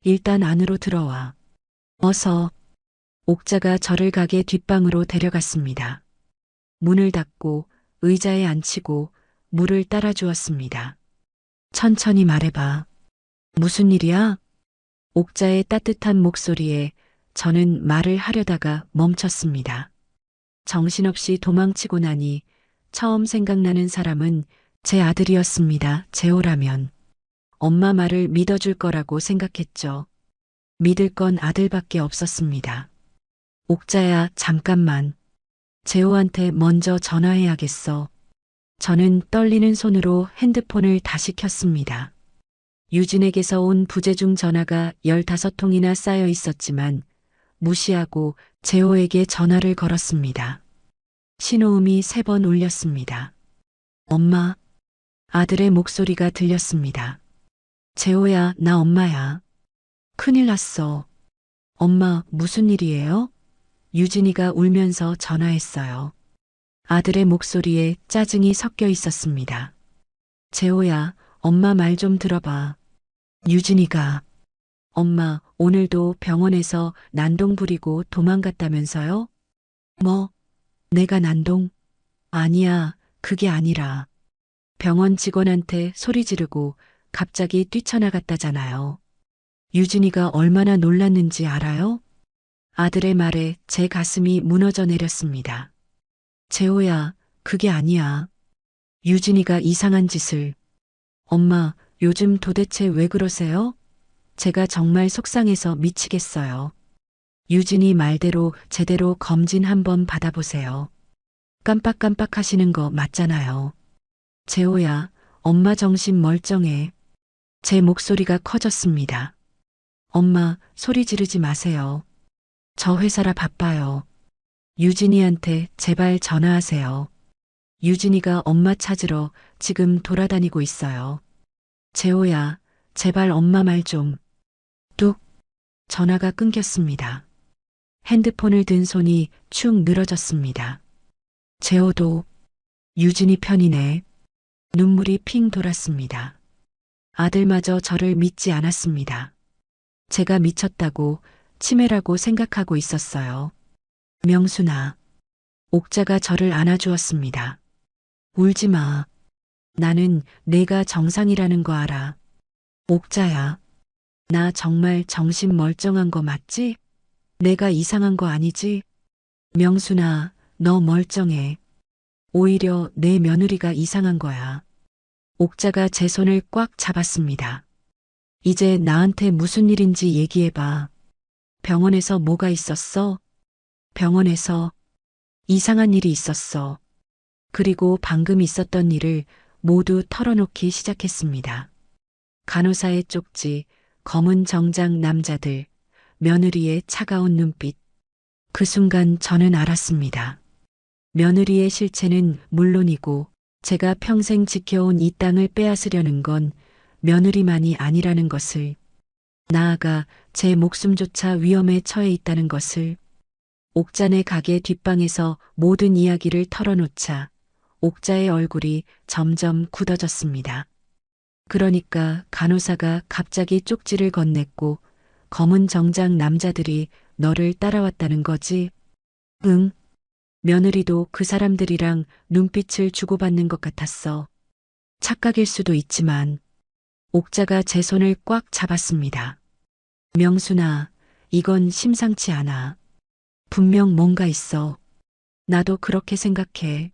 일단 안으로 들어와. 어서. 옥자가 저를 가게 뒷방으로 데려갔습니다. 문을 닫고 의자에 앉히고 물을 따라주었습니다. 천천히 말해봐. 무슨 일이야? 옥자의 따뜻한 목소리에 저는 말을 하려다가 멈췄습니다. 정신없이 도망치고 나니 처음 생각나는 사람은 제 아들이었습니다. 재호라면. 엄마 말을 믿어줄 거라고 생각했죠. 믿을 건 아들밖에 없었습니다. 옥자야, 잠깐만. 재호한테 먼저 전화해야겠어. 저는 떨리는 손으로 핸드폰을 다시 켰습니다. 유진에게서 온 부재중 전화가 15통이나 쌓여 있었지만 무시하고 재호에게 전화를 걸었습니다. 신호음이 3번 울렸습니다. 엄마. 아들의 목소리가 들렸습니다. 재호야, 나 엄마야. 큰일 났어. 엄마, 무슨 일이에요? 유진이가 울면서 전화했어요. 아들의 목소리에 짜증이 섞여 있었습니다. 재호야, 엄마 말 좀 들어봐. 유진이가 엄마, 오늘도 병원에서 난동 부리고 도망갔다면서요? 뭐, 내가 난동? 아니야, 그게 아니라 병원 직원한테 소리 지르고 갑자기 뛰쳐나갔다잖아요. 유진이가 얼마나 놀랐는지 알아요? 아들의 말에 제 가슴이 무너져 내렸습니다. 재호야, 그게 아니야. 유진이가 이상한 짓을. 엄마, 요즘 도대체 왜 그러세요? 제가 정말 속상해서 미치겠어요. 유진이 말대로 제대로 검진 한번 받아보세요. 깜빡깜빡 하시는 거 맞잖아요. 재호야, 엄마 정신 멀쩡해. 제 목소리가 커졌습니다. 엄마, 소리 지르지 마세요. 저 회사라 바빠요. 유진이한테 제발 전화하세요. 유진이가 엄마 찾으러 지금 돌아다니고 있어요. 재호야, 제발 엄마 말 좀. 뚝. 전화가 끊겼습니다. 핸드폰을 든 손이 축 늘어졌습니다. 재호도 유진이 편이네. 눈물이 핑 돌았습니다. 아들마저 저를 믿지 않았습니다. 제가 미쳤다고 치매라고 생각하고 있었어요. 명순아. 옥자가 저를 안아주었습니다. 울지 마. 나는 내가 정상이라는 거 알아. 옥자야. 나 정말 정신 멀쩡한 거 맞지? 내가 이상한 거 아니지? 명순아, 너 멀쩡해. 오히려 내 며느리가 이상한 거야. 옥자가 제 손을 꽉 잡았습니다. 이제 나한테 무슨 일인지 얘기해봐. 병원에서 뭐가 있었어? 병원에서 이상한 일이 있었어. 그리고 방금 있었던 일을 모두 털어놓기 시작했습니다. 간호사의 쪽지, 검은 정장 남자들, 며느리의 차가운 눈빛. 그 순간 저는 알았습니다. 며느리의 실체는 물론이고 제가 평생 지켜온 이 땅을 빼앗으려는 건 며느리만이 아니라는 것을, 나아가 제 목숨조차 위험에 처해 있다는 것을. 옥자네 가게 뒷방에서 모든 이야기를 털어놓자 옥자의 얼굴이 점점 굳어졌습니다. 그러니까 간호사가 갑자기 쪽지를 건넸고 검은 정장 남자들이 너를 따라왔다는 거지? 응. 며느리도 그 사람들이랑 눈빛을 주고받는 것 같았어. 착각일 수도 있지만. 옥자가 제 손을 꽉 잡았습니다. 명순아, 이건 심상치 않아. 분명 뭔가 있어. 나도 그렇게 생각해.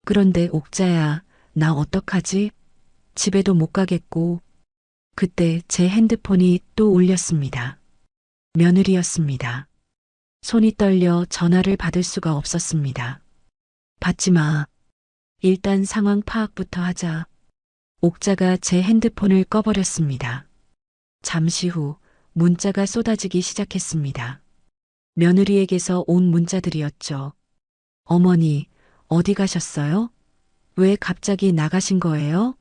그런데 옥자야, 나 어떡하지? 집에도 못 가겠고. 그때 제 핸드폰이 또 울렸습니다. 며느리였습니다. 손이 떨려 전화를 받을 수가 없었습니다. 받지 마. 일단 상황 파악부터 하자. 옥자가 제 핸드폰을 꺼버렸습니다. 잠시 후 문자가 쏟아지기 시작했습니다. 며느리에게서 온 문자들이었죠. 어머니, 어디 가셨어요? 왜 갑자기 나가신 거예요?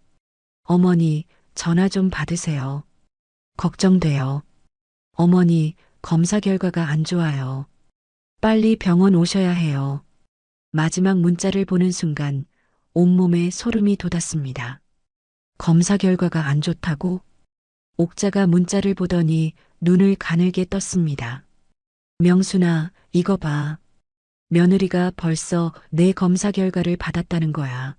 어머니, 전화 좀 받으세요. 걱정돼요. 어머니, 검사 결과가 안 좋아요. 빨리 병원 오셔야 해요. 마지막 문자를 보는 순간 온몸에 소름이 돋았습니다. 검사 결과가 안 좋다고? 옥자가 문자를 보더니 눈을 가늘게 떴습니다. 명순아, 이거 봐. 며느리가 벌써 내 검사 결과를 받았다는 거야.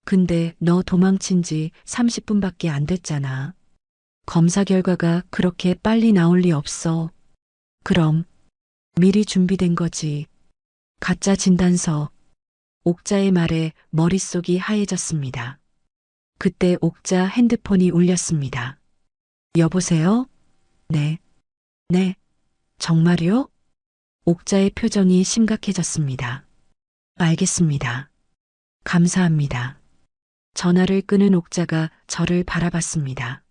근데 너 도망친 지 30분밖에 안 됐잖아. 검사 결과가 그렇게 빨리 나올 리 없어. 그럼 미리 준비된 거지. 가짜 진단서. 옥자의 말에 머릿속이 하얘졌습니다. 그때 옥자 핸드폰이 울렸습니다. 여보세요? 네. 네. 정말요? 옥자의 표정이 심각해졌습니다. 알겠습니다. 감사합니다. 전화를 끊은 옥자가 저를 바라봤습니다.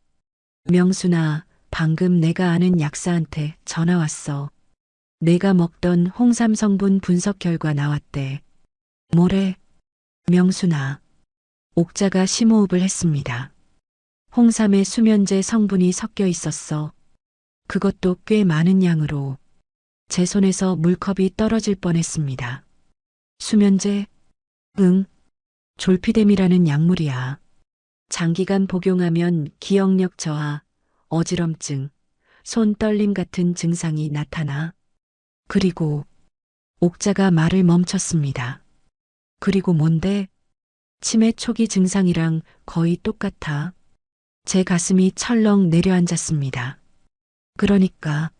명순아, 방금 내가 아는 약사한테 전화 왔어. 내가 먹던 홍삼 성분 분석 결과 나왔대. 뭐래? 명순아. 옥자가 심호흡을 했습니다. 홍삼에 수면제 성분이 섞여 있었어. 그것도 꽤 많은 양으로. 제 손에서 물컵이 떨어질 뻔했습니다. 수면제? 응. 졸피뎀이라는 약물이야. 장기간 복용하면 기억력 저하, 어지럼증, 손 떨림 같은 증상이 나타나. 그리고 옥자가 말을 멈췄습니다. 그리고 뭔데? 치매 초기 증상이랑 거의 똑같아. 제 가슴이 철렁 내려앉았습니다. 그러니까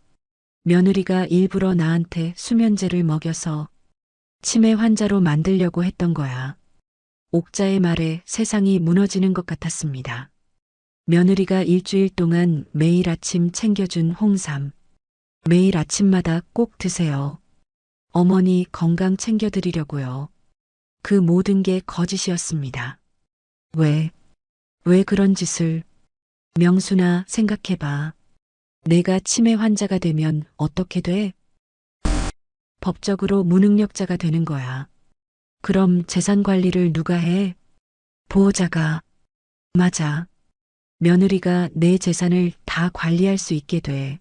며느리가 일부러 나한테 수면제를 먹여서 치매 환자로 만들려고 했던 거야. 옥자의 말에 세상이 무너지는 것 같았습니다. 며느리가 일주일 동안 매일 아침 챙겨준 홍삼. 매일 아침마다 꼭 드세요. 어머니 건강 챙겨드리려고요. 그 모든 게 거짓이었습니다. 왜 그런 짓을? 명순아, 생각해봐. 내가 치매 환자가 되면 어떻게 돼? 법적으로 무능력자가 되는 거야. 그럼 재산 관리를 누가 해? 보호자가. 맞아. 며느리가 내 재산을 다 관리할 수 있게 돼.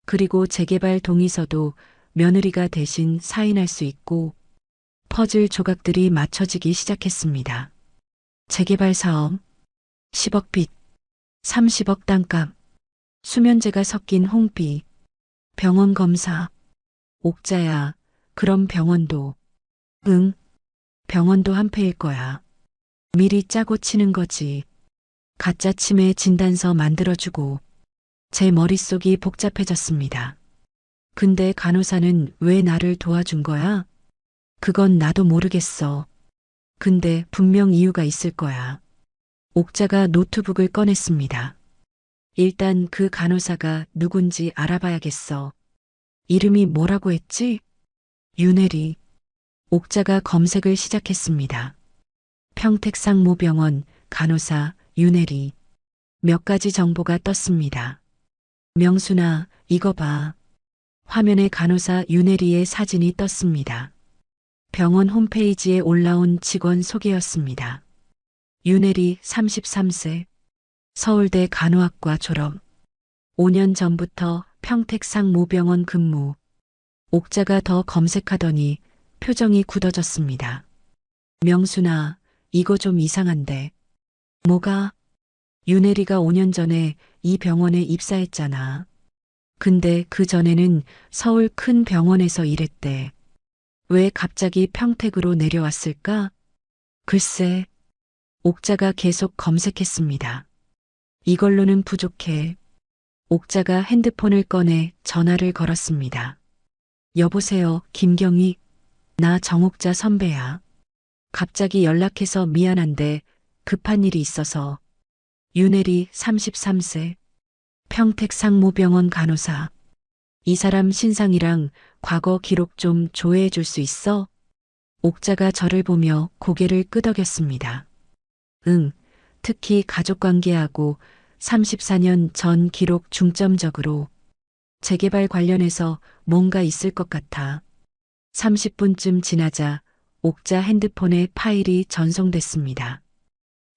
그리고 재개발 동의서도 며느리가 대신 사인할 수 있고 퍼즐 조각들이 맞춰지기 시작했습니다. 재개발 사업, 10억 빚, 30억 땅값, 수면제가 섞인 홍비, 병원 검사. 옥자야, 그럼 병원도. 응, 병원도 한패일 거야. 미리 짜고 치는 거지. 가짜 치매 진단서 만들어주고. 제 머릿속이 복잡해졌습니다. 근데 간호사는 왜 나를 도와준 거야? 그건 나도 모르겠어. 근데 분명 이유가 있을 거야. 옥자가 노트북을 꺼냈습니다. 일단 그 간호사가 누군지 알아봐야겠어. 이름이 뭐라고 했지? 윤혜리. 옥자가 검색을 시작했습니다. 평택상모병원 간호사 윤혜리. 몇 가지 정보가 떴습니다. 명순아, 이거 봐. 화면에 간호사 윤혜리의 사진이 떴습니다. 병원 홈페이지에 올라온 직원 소개였습니다. 윤혜리 33세. 서울대 간호학과 졸업. 5년 전부터 평택상모병원 근무. 옥자가 더 검색하더니 표정이 굳어졌습니다. 명순아, 이거 좀 이상한데. 뭐가? 윤혜리가 5년 전에 이 병원에 입사했잖아. 근데 그 전에는 서울 큰 병원에서 일했대. 왜 갑자기 평택으로 내려왔을까? 글쎄, 옥자가 계속 검색했습니다. 이걸로는 부족해. 옥자가 핸드폰을 꺼내 전화를 걸었습니다. 여보세요, 김경희. 나 정옥자 선배야. 갑자기 연락해서 미안한데 급한 일이 있어서. 윤혜리 33세. 평택상모병원 간호사. 이 사람 신상이랑 과거 기록 좀 조회해 줄 수 있어? 옥자가 저를 보며 고개를 끄덕였습니다. 응, 특히 가족관계하고 34년 전 기록 중점적으로. 재개발 관련해서 뭔가 있을 것 같아. 30분쯤 지나자 옥자 핸드폰에 파일이 전송됐습니다.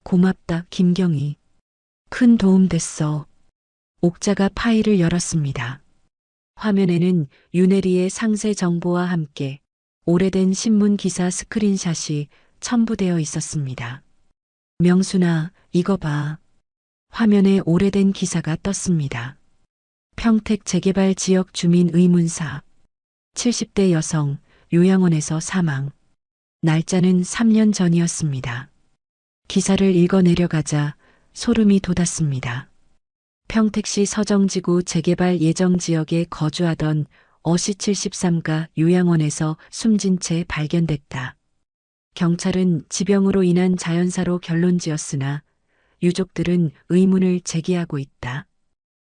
고맙다, 김경희. 큰 도움 됐어. 옥자가 파일을 열었습니다. 화면에는 윤혜리의 상세 정보와 함께 오래된 신문 기사 스크린샷이 첨부되어 있었습니다. 명순아, 이거 봐. 화면에 오래된 기사가 떴습니다. 평택 재개발 지역 주민 의문사. 70대 여성, 요양원에서 사망. 날짜는 3년 전이었습니다. 기사를 읽어 내려가자 소름이 돋았습니다. 평택시 서정지구 재개발 예정 지역에 거주하던 어시 73가 요양원에서 숨진 채 발견됐다. 경찰은 지병으로 인한 자연사로 결론지었으나 유족들은 의문을 제기하고 있다.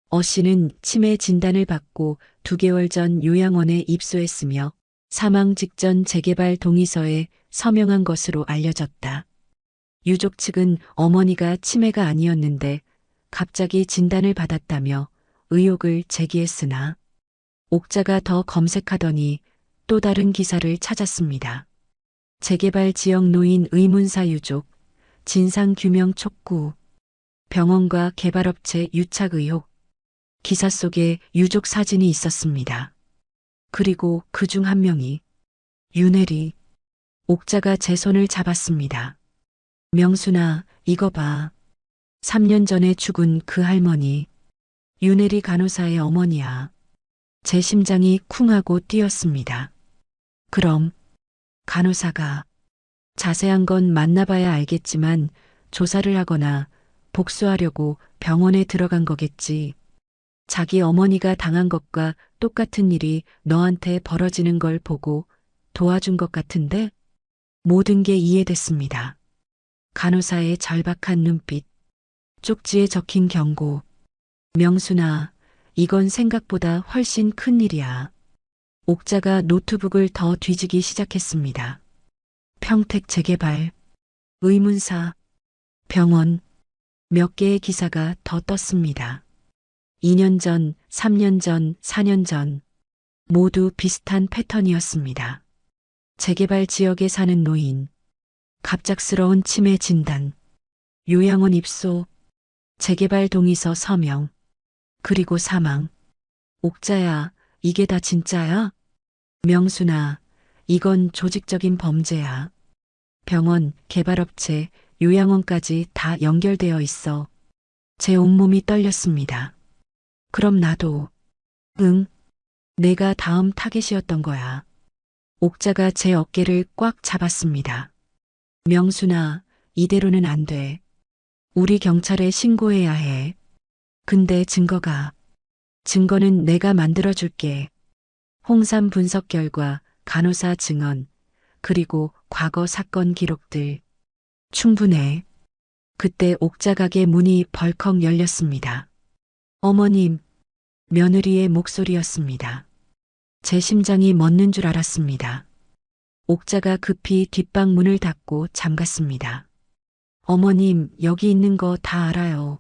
어 씨는 치매 진단을 받고 2개월 전 요양원에 입소했으며 사망 직전 재개발 동의서에 서명한 것으로 알려졌다. 유족 측은 어머니가 치매가 아니었는데 갑자기 진단을 받았다며 의혹을 제기했으나 옥자가 더 검색하더니 또 다른 기사를 찾았습니다. 재개발 지역 노인 의문사 유족, 진상규명 촉구, 병원과 개발업체 유착 의혹. 기사 속에 유족 사진이 있었습니다. 그리고 그중 한 명이 윤혜리. 옥자가 제 손을 잡았습니다. 명순아, 이거 봐. 3년 전에 죽은 그 할머니. 윤혜리 간호사의 어머니야. 제 심장이 쿵하고 뛰었습니다. 그럼 간호사가 자세한 건 만나봐야 알겠지만 조사를 하거나 복수하려고 병원에 들어간 거겠지. 자기 어머니가 당한 것과 똑같은 일이 너한테 벌어지는 걸 보고 도와준 것 같은데 모든 게 이해됐습니다. 간호사의 절박한 눈빛, 쪽지에 적힌 경고. 명순아, 이건 생각보다 훨씬 큰 일이야. 옥자가 노트북을 더 뒤지기 시작했습니다. 평택 재개발, 의문사, 병원, 몇 개의 기사가 더 떴습니다. 2년 전, 3년 전, 4년 전, 모두 비슷한 패턴이었습니다. 재개발 지역에 사는 노인, 갑작스러운 치매 진단, 요양원 입소, 재개발 동의서 서명, 그리고 사망. 옥자야, 이게 다 진짜야? 명순아, 이건 조직적인 범죄야. 병원, 개발업체, 요양원까지 다 연결되어 있어. 제 온몸이 떨렸습니다. 그럼 나도. 응, 내가 다음 타겟이었던 거야. 옥자가 제 어깨를 꽉 잡았습니다. 명순아, 이대로는 안 돼. 우리 경찰에 신고해야 해. 근데 증거는 내가 만들어줄게. 홍삼 분석 결과, 간호사 증언, 그리고 과거 사건 기록들. 충분해. 그때 옥자 가게 문이 벌컥 열렸습니다. 어머님, 며느리의 목소리였습니다. 제 심장이 멎는 줄 알았습니다. 옥자가 급히 뒷방 문을 닫고 잠갔습니다. 어머님, 여기 있는 거 다 알아요.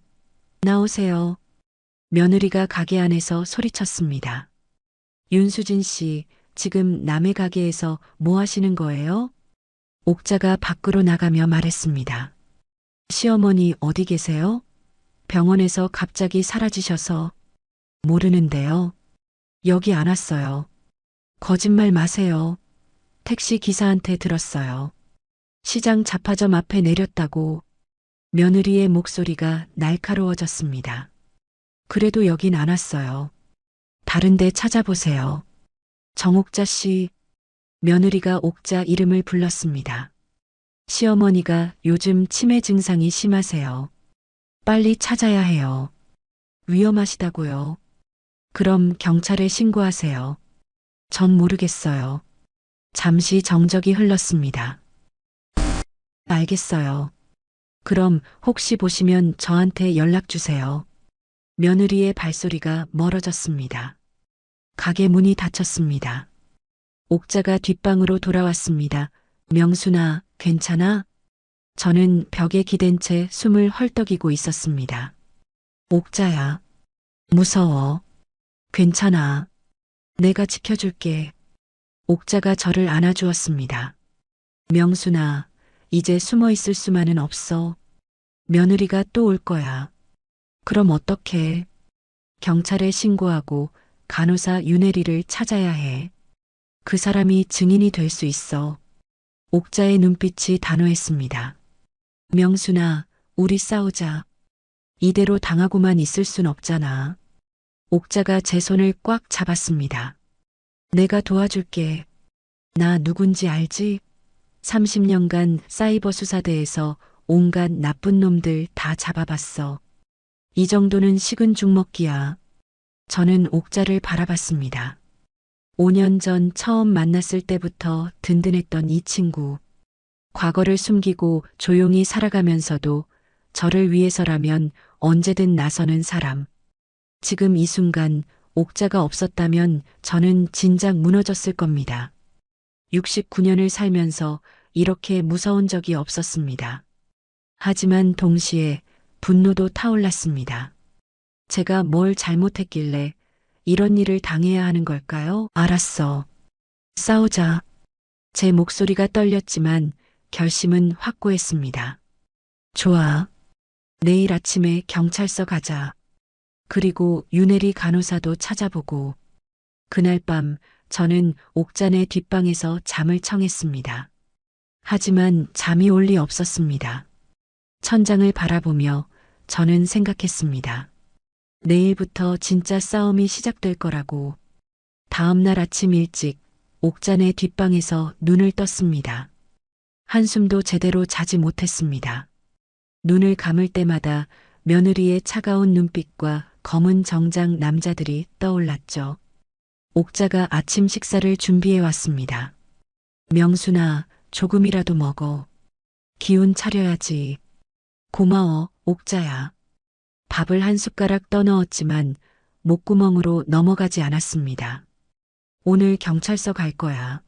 나오세요. 며느리가 가게 안에서 소리쳤습니다. 윤수진 씨, 지금 남의 가게에서 뭐 하시는 거예요? 옥자가 밖으로 나가며 말했습니다. 시어머니 어디 계세요? 병원에서 갑자기 사라지셔서. 모르는데요. 여기 안 왔어요. 거짓말 마세요. 택시 기사한테 들었어요. 시장 잡화점 앞에 내렸다고. 며느리의 목소리가 날카로워졌습니다. 그래도 여긴 안 왔어요. 다른 데 찾아보세요. 정옥자 씨. 며느리가 옥자 이름을 불렀습니다. 시어머니가 요즘 치매 증상이 심하세요. 빨리 찾아야 해요. 위험하시다고요. 그럼 경찰에 신고하세요. 전 모르겠어요. 잠시 정적이 흘렀습니다. 알겠어요. 그럼 혹시 보시면 저한테 연락 주세요. 며느리의 발소리가 멀어졌습니다. 가게 문이 닫혔습니다. 옥자가 뒷방으로 돌아왔습니다. 명순아, 괜찮아? 저는 벽에 기댄 채 숨을 헐떡이고 있었습니다. 옥자야. 무서워. 괜찮아. 내가 지켜줄게. 옥자가 저를 안아주었습니다. 명순아, 이제 숨어 있을 수만은 없어. 며느리가 또 올 거야. 그럼 어떡해? 경찰에 신고하고 간호사 윤혜리를 찾아야 해. 그 사람이 증인이 될 수 있어. 옥자의 눈빛이 단호했습니다. 명순아, 우리 싸우자. 이대로 당하고만 있을 순 없잖아. 옥자가 제 손을 꽉 잡았습니다. 내가 도와줄게. 나 누군지 알지? 30년간 사이버 수사대에서 온갖 나쁜 놈들 다 잡아봤어. 이 정도는 식은 죽 먹기야. 저는 옥자를 바라봤습니다. 5년 전 처음 만났을 때부터 든든했던 이 친구. 과거를 숨기고 조용히 살아가면서도 저를 위해서라면 언제든 나서는 사람. 지금 이 순간 옥자가 없었다면 저는 진작 무너졌을 겁니다. 69년을 살면서 이렇게 무서운 적이 없었습니다. 하지만 동시에 분노도 타올랐습니다. 제가 뭘 잘못했길래 이런 일을 당해야 하는 걸까요? 알았어. 싸우자. 제 목소리가 떨렸지만 결심은 확고했습니다. 좋아. 내일 아침에 경찰서 가자. 그리고 윤혜리 간호사도 찾아보고. 그날 밤 저는 옥잔의 뒷방에서 잠을 청했습니다. 하지만 잠이 올 리 없었습니다. 천장을 바라보며 저는 생각했습니다. 내일부터 진짜 싸움이 시작될 거라고. 다음 날 아침 일찍 옥잔의 뒷방에서 눈을 떴습니다. 한숨도 제대로 자지 못했습니다. 눈을 감을 때마다 며느리의 차가운 눈빛과 검은 정장 남자들이 떠올랐죠. 옥자가 아침 식사를 준비해 왔습니다. 명순아, 조금이라도 먹어. 기운 차려야지. 고마워, 옥자야. 밥을 한 숟가락 떠넣었지만 목구멍으로 넘어가지 않았습니다. 오늘 경찰서 갈 거야.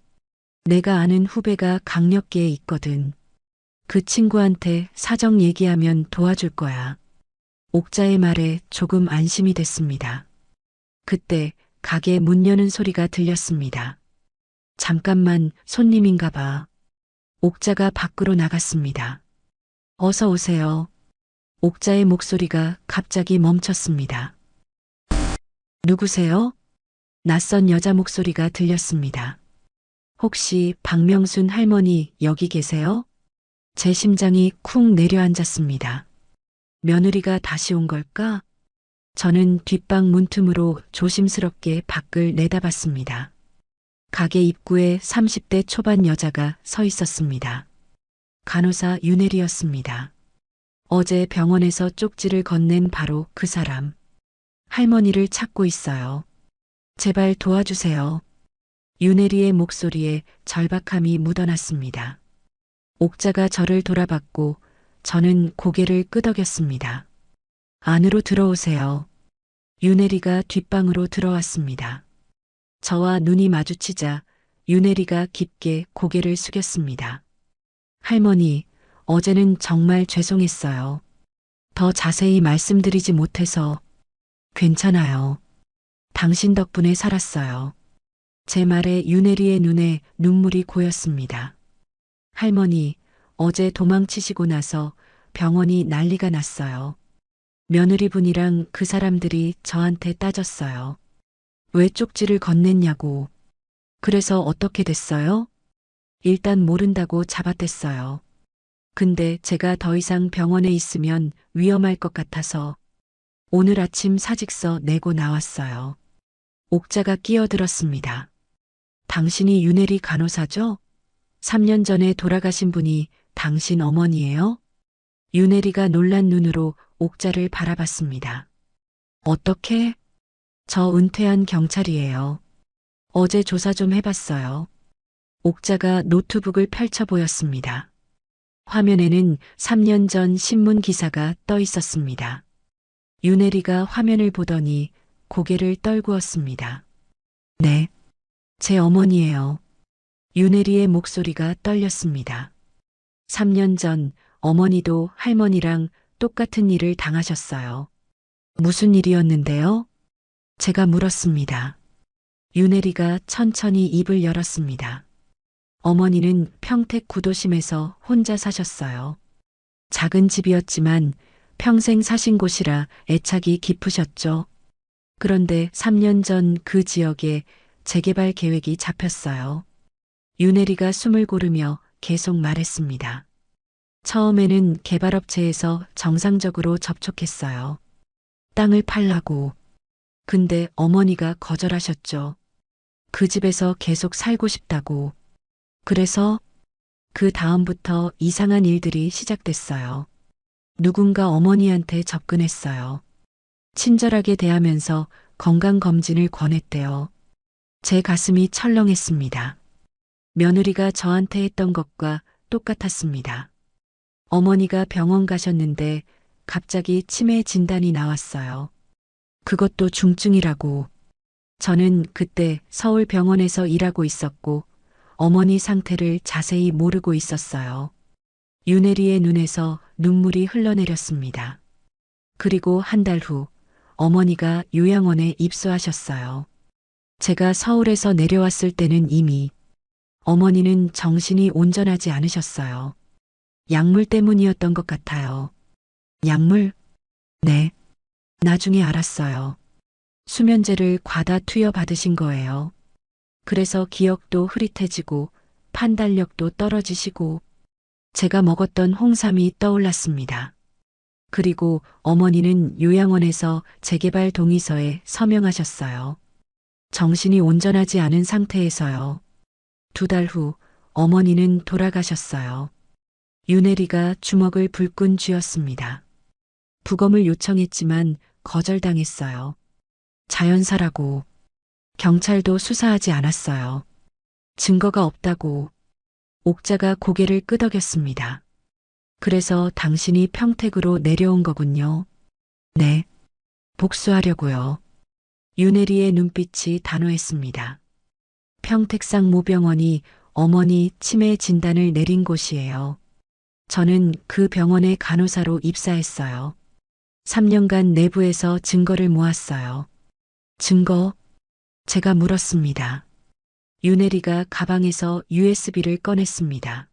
내가 아는 후배가 강력계에 있거든. 그 친구한테 사정 얘기하면 도와줄 거야. 옥자의 말에 조금 안심이 됐습니다. 그때 가게 문 여는 소리가 들렸습니다. 잠깐만, 손님인가 봐. 옥자가 밖으로 나갔습니다. 어서 오세요. 옥자의 목소리가 갑자기 멈췄습니다. 누구세요? 낯선 여자 목소리가 들렸습니다. 혹시 박명순 할머니 여기 계세요? 제 심장이 쿵 내려앉았습니다. 며느리가 다시 온 걸까? 저는 뒷방 문틈으로 조심스럽게 밖을 내다봤습니다. 가게 입구에 30대 초반 여자가 서 있었습니다. 간호사 윤혜리였습니다. 어제 병원에서 쪽지를 건넨 바로 그 사람. 할머니를 찾고 있어요. 제발 도와주세요. 윤혜리의 목소리에 절박함이 묻어났습니다. 옥자가 저를 돌아봤고 저는 고개를 끄덕였습니다. 안으로 들어오세요. 윤혜리가 뒷방으로 들어왔습니다. 저와 눈이 마주치자 윤혜리가 깊게 고개를 숙였습니다. 할머니, 어제는 정말 죄송했어요. 더 자세히 말씀드리지 못해서. 괜찮아요. 당신 덕분에 살았어요. 제 말에 윤혜리의 눈에 눈물이 고였습니다. 할머니, 어제 도망치시고 나서 병원이 난리가 났어요. 며느리분이랑 그 사람들이 저한테 따졌어요. 왜 쪽지를 건넸냐고. 그래서 어떻게 됐어요? 일단 모른다고 잡아댔어요. 근데 제가 더 이상 병원에 있으면 위험할 것 같아서 오늘 아침 사직서 내고 나왔어요. 옥자가 끼어들었습니다. 당신이 윤혜리 간호사죠? 3년 전에 돌아가신 분이 당신 어머니예요? 윤혜리가 놀란 눈으로 옥자를 바라봤습니다. 어떻게? 저 은퇴한 경찰이에요. 어제 조사 좀 해봤어요. 옥자가 노트북을 펼쳐 보였습니다. 화면에는 3년 전 신문 기사가 떠 있었습니다. 윤혜리가 화면을 보더니 고개를 떨구었습니다. 네, 제 어머니예요. 윤혜리의 목소리가 떨렸습니다. 3년 전 어머니도 할머니랑 똑같은 일을 당하셨어요. 무슨 일이었는데요? 제가 물었습니다. 윤혜리가 천천히 입을 열었습니다. 어머니는 평택 구도심에서 혼자 사셨어요. 작은 집이었지만 평생 사신 곳이라 애착이 깊으셨죠. 그런데 3년 전 그 지역에 재개발 계획이 잡혔어요. 윤혜리가 숨을 고르며 계속 말했습니다. 처음에는 개발업체에서 정상적으로 접촉했어요. 땅을 팔라고. 근데 어머니가 거절하셨죠. 그 집에서 계속 살고 싶다고. 그래서 그 다음부터 이상한 일들이 시작됐어요. 누군가 어머니한테 접근했어요. 친절하게 대하면서 건강검진을 권했대요. 제 가슴이 철렁했습니다. 며느리가 저한테 했던 것과 똑같았습니다. 어머니가 병원 가셨는데 갑자기 치매 진단이 나왔어요. 그것도 중증이라고. 저는 그때 서울 병원에서 일하고 있었고 어머니 상태를 자세히 모르고 있었어요. 윤혜리의 눈에서 눈물이 흘러내렸습니다. 그리고 한 달 후 어머니가 요양원에 입소하셨어요. 제가 서울에서 내려왔을 때는 이미 어머니는 정신이 온전하지 않으셨어요. 약물 때문이었던 것 같아요. 약물? 네. 나중에 알았어요. 수면제를 과다 투여 받으신 거예요. 그래서 기억도 흐릿해지고 판단력도 떨어지시고 제가 먹었던 홍삼이 떠올랐습니다. 그리고 어머니는 요양원에서 재개발 동의서에 서명하셨어요. 정신이 온전하지 않은 상태에서요. 2달 후 어머니는 돌아가셨어요. 윤혜리가 주먹을 불끈 쥐었습니다. 부검을 요청했지만 거절당했어요. 자연사라고. 경찰도 수사하지 않았어요. 증거가 없다고. 옥자가 고개를 끄덕였습니다. 그래서 당신이 평택으로 내려온 거군요. 네. 복수하려고요. 윤혜리의 눈빛이 단호했습니다. 평택상 모병원이 어머니 치매 진단을 내린 곳이에요. 저는 그 병원의 간호사로 입사했어요. 3년간 내부에서 증거를 모았어요. 증거? 제가 물었습니다. 윤혜리가 가방에서 USB를 꺼냈습니다.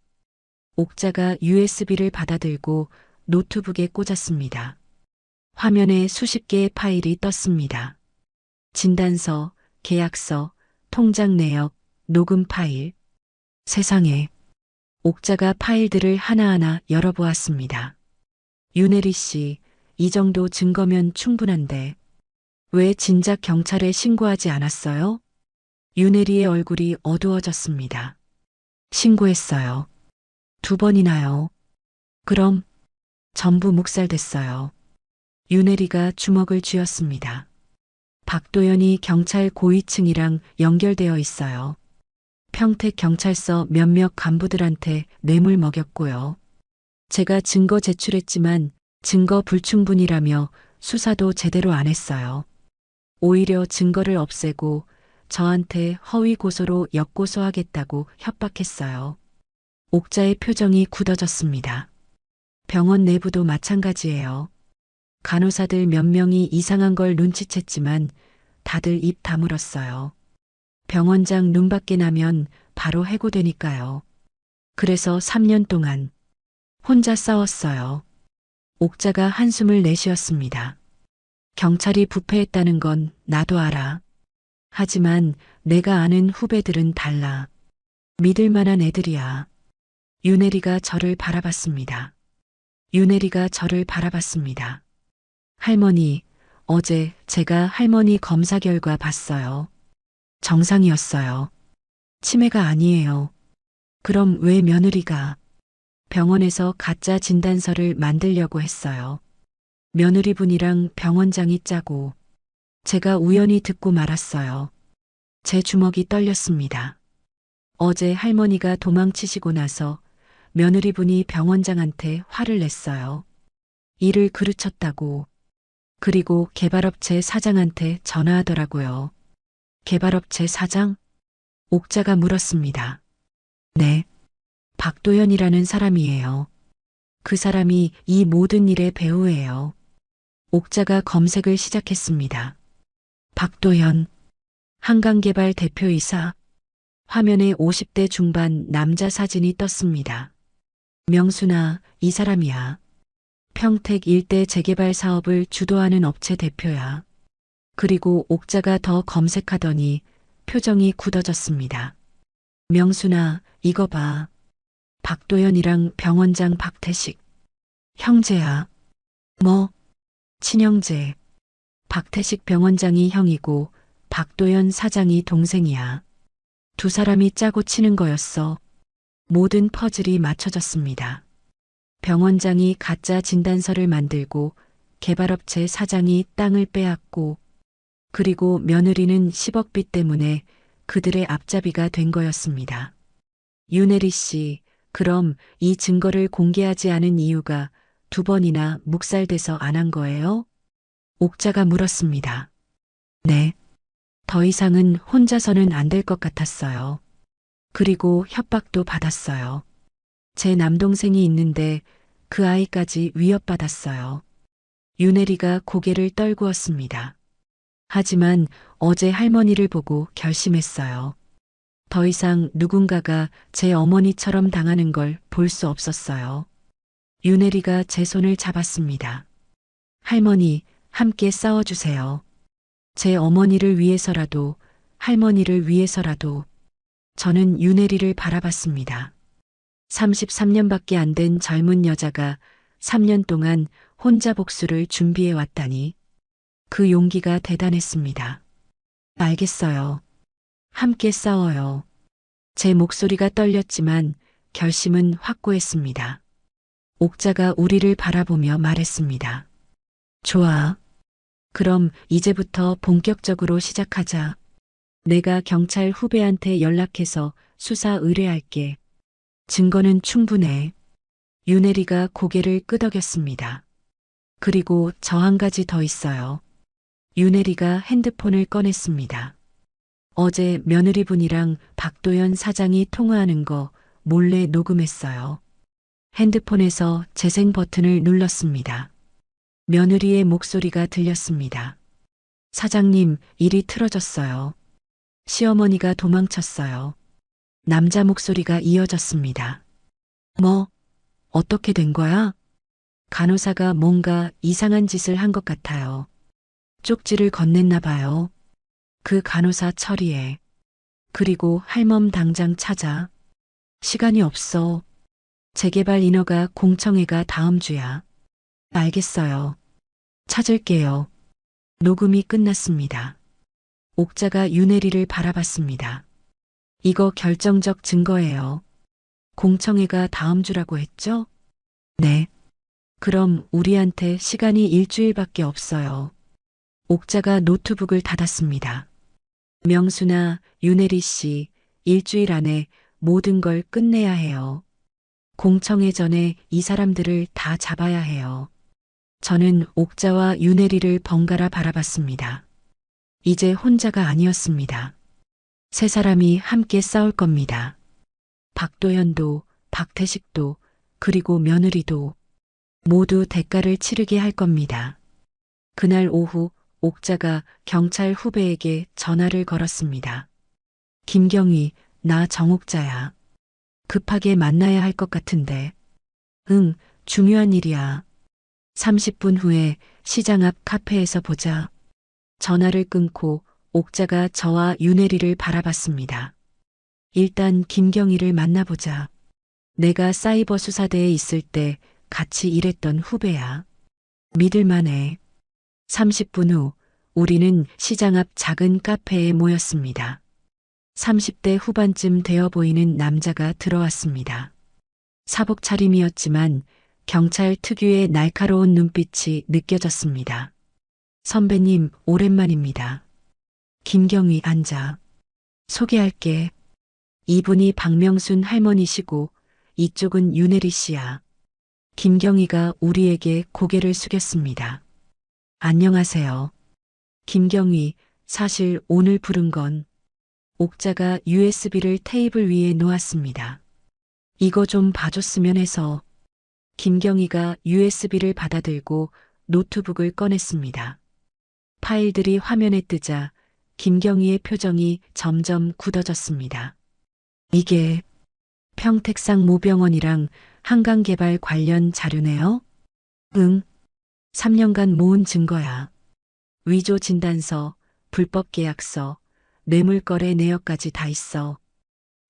옥자가 USB를 받아들고 노트북에 꽂았습니다. 화면에 수십 개의 파일이 떴습니다. 진단서, 계약서, 통장 내역, 녹음 파일. 세상에. 옥자가 파일들을 하나하나 열어보았습니다. 윤혜리 씨, 이 정도 증거면 충분한데 왜 진작 경찰에 신고하지 않았어요? 윤혜리의 얼굴이 어두워졌습니다. 신고했어요. 2번이나요. 그럼 전부 묵살됐어요. 윤혜리가 주먹을 쥐었습니다. 박도연이 경찰 고위층이랑 연결되어 있어요. 평택 경찰서 몇몇 간부들한테 뇌물 먹였고요. 제가 증거 제출했지만 증거 불충분이라며 수사도 제대로 안 했어요. 오히려 증거를 없애고 저한테 허위 고소로 역고소하겠다고 협박했어요. 옥자의 표정이 굳어졌습니다. 병원 내부도 마찬가지예요. 간호사들 몇 명이 이상한 걸 눈치챘지만 다들 입 다물었어요. 병원장 눈밖에 나면 바로 해고되니까요. 그래서 3년 동안 혼자 싸웠어요. 옥자가 한숨을 내쉬었습니다. 경찰이 부패했다는 건 나도 알아. 하지만 내가 아는 후배들은 달라. 믿을 만한 애들이야. 윤혜리가 저를 바라봤습니다. 윤혜리가 저를 바라봤습니다. 할머니, 어제 제가 할머니 검사 결과 봤어요. 정상이었어요. 치매가 아니에요. 그럼 왜 며느리가 병원에서 가짜 진단서를 만들려고 했어요. 며느리분이랑 병원장이 짜고 제가 우연히 듣고 말았어요. 제 주먹이 떨렸습니다. 어제 할머니가 도망치시고 나서 며느리분이 병원장한테 화를 냈어요. 일을 그르쳤다고. 그리고 개발업체 사장한테 전화하더라고요. 개발업체 사장? 옥자가 물었습니다. 네. 박도연이라는 사람이에요. 그 사람이 이 모든 일의 배우예요. 옥자가 검색을 시작했습니다. 박도연, 한강개발 대표이사. 화면에 50대 중반 남자 사진이 떴습니다. 명순아, 이 사람이야. 평택 일대 재개발 사업을 주도하는 업체 대표야. 그리고 옥자가 더 검색하더니 표정이 굳어졌습니다. 명순아, 이거 봐. 박도연이랑 병원장 박태식. 형제야. 뭐? 친형제. 박태식 병원장이 형이고 박도연 사장이 동생이야. 2사람이 짜고 치는 거였어. 모든 퍼즐이 맞춰졌습니다. 병원장이 가짜 진단서를 만들고 개발업체 사장이 땅을 빼앗고 그리고 며느리는 10억 빚 때문에 그들의 앞잡이가 된 거였습니다. 윤혜리 씨, 그럼 이 증거를 공개하지 않은 이유가 2번이나 묵살돼서 안 한 거예요? 옥자가 물었습니다. 네. 더 이상은 혼자서는 안 될 것 같았어요. 그리고 협박도 받았어요. 제 남동생이 있는데 그 아이까지 위협받았어요. 윤혜리가 고개를 떨구었습니다. 하지만 어제 할머니를 보고 결심했어요. 더 이상 누군가가 제 어머니처럼 당하는 걸 볼 수 없었어요. 윤혜리가 제 손을 잡았습니다. 할머니, 함께 싸워주세요. 제 어머니를 위해서라도, 할머니를 위해서라도. 저는 윤혜리를 바라봤습니다. 33년밖에 안 된 젊은 여자가 3년 동안 혼자 복수를 준비해 왔다니. 그 용기가 대단했습니다. 알겠어요. 함께 싸워요. 제 목소리가 떨렸지만 결심은 확고했습니다. 옥자가 우리를 바라보며 말했습니다. 좋아. 그럼 이제부터 본격적으로 시작하자. 내가 경찰 후배한테 연락해서 수사 의뢰할게. 증거는 충분해. 윤혜리가 고개를 끄덕였습니다. 그리고 저 한 가지 더 있어요. 윤혜리가 핸드폰을 꺼냈습니다. 어제 며느리분이랑 박도연 사장이 통화하는 거 몰래 녹음했어요. 핸드폰에서 재생 버튼을 눌렀습니다. 며느리의 목소리가 들렸습니다. 사장님, 일이 틀어졌어요. 시어머니가 도망쳤어요. 남자 목소리가 이어졌습니다. 뭐, 어떻게 된 거야? 간호사가 뭔가 이상한 짓을 한 것 같아요. 쪽지를 건넸나 봐요. 그 간호사 처리해. 그리고 할멈 당장 찾아. 시간이 없어. 재개발 인허가 공청회가 다음 주야. 알겠어요. 찾을게요. 녹음이 끝났습니다. 옥자가 윤혜리를 바라봤습니다. 이거 결정적 증거예요. 공청회가 다음 주라고 했죠? 네. 그럼 우리한테 시간이 일주일밖에 없어요. 옥자가 노트북을 닫았습니다. 명수나 윤혜리 씨, 일주일 안에 모든 걸 끝내야 해요. 공청회 전에 이 사람들을 다 잡아야 해요. 저는 옥자와 윤혜리를 번갈아 바라봤습니다. 이제 혼자가 아니었습니다. 세 사람이 함께 싸울 겁니다. 박도연도, 박태식도, 그리고 며느리도 모두 대가를 치르게 할 겁니다. 그날 오후 옥자가 경찰 후배에게 전화를 걸었습니다. 김경희, 나 정옥자야. 급하게 만나야 할 것 같은데. 응, 중요한 일이야. 30분 후에 시장 앞 카페에서 보자. 전화를 끊고 옥자가 저와 윤혜리를 바라봤습니다. 일단 김경희를 만나보자. 내가 사이버 수사대에 있을 때 같이 일했던 후배야. 믿을만해. 30분 후 우리는 시장 앞 작은 카페에 모였습니다. 30대 후반쯤 되어 보이는 남자가 들어왔습니다. 사복 차림이었지만 경찰 특유의 날카로운 눈빛이 느껴졌습니다. 선배님, 오랜만입니다. 김경희 앉아. 소개할게. 이분이 박명순 할머니시고 이쪽은 윤혜리 씨야. 김경희가 우리에게 고개를 숙였습니다. 안녕하세요. 김경희, 사실 오늘 부른 건 옥자가 USB를 테이블 위에 놓았습니다. 이거 좀 봐줬으면 해서. 김경희가 USB를 받아들고 노트북을 꺼냈습니다. 파일들이 화면에 뜨자 김경희의 표정이 점점 굳어졌습니다. 이게 평택상 모병원이랑 한강개발 관련 자료네요? 응. 3년간 모은 증거야. 위조 진단서, 불법 계약서, 뇌물거래 내역까지 다 있어.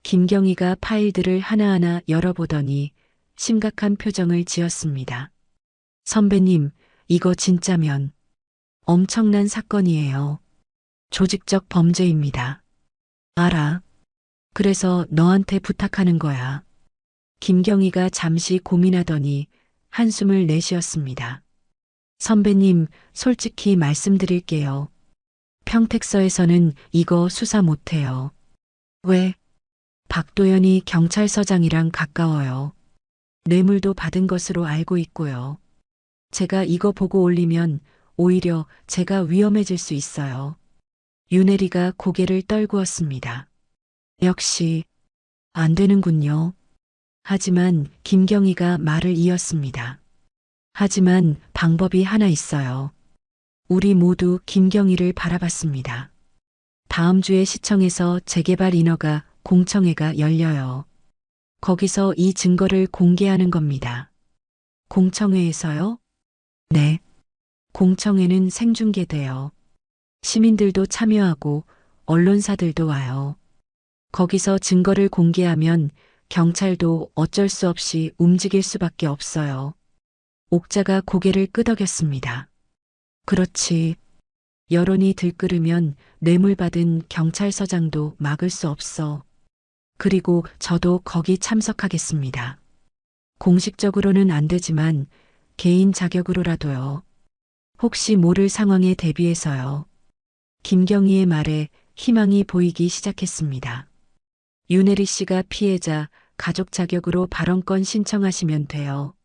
김경희가 파일들을 하나하나 열어보더니 심각한 표정을 지었습니다. 선배님, 이거 진짜면 엄청난 사건이에요. 조직적 범죄입니다. 알아. 그래서 너한테 부탁하는 거야. 김경희가 잠시 고민하더니 한숨을 내쉬었습니다. 선배님, 솔직히 말씀드릴게요. 평택서에서는 이거 수사 못해요. 왜? 박도연이 경찰서장이랑 가까워요. 뇌물도 받은 것으로 알고 있고요. 제가 이거 보고 올리면 오히려 제가 위험해질 수 있어요. 윤혜리가 고개를 떨구었습니다. 역시 안 되는군요. 하지만 김경희가 말을 이었습니다. 하지만 방법이 하나 있어요. 우리 모두 김경희를 바라봤습니다. 다음 주에 시청에서 재개발 인허가 공청회가 열려요. 거기서 이 증거를 공개하는 겁니다. 공청회에서요? 네. 공청회는 생중계돼요. 시민들도 참여하고 언론사들도 와요. 거기서 증거를 공개하면 경찰도 어쩔 수 없이 움직일 수밖에 없어요. 옥자가 고개를 끄덕였습니다. 그렇지. 여론이 들끓으면 뇌물받은 경찰서장도 막을 수 없어. 그리고 저도 거기 참석하겠습니다. 공식적으로는 안 되지만 개인 자격으로라도요. 혹시 모를 상황에 대비해서요. 김경희의 말에 희망이 보이기 시작했습니다. 윤혜리 씨가 피해자 가족 자격으로 발언권 신청하시면 돼요.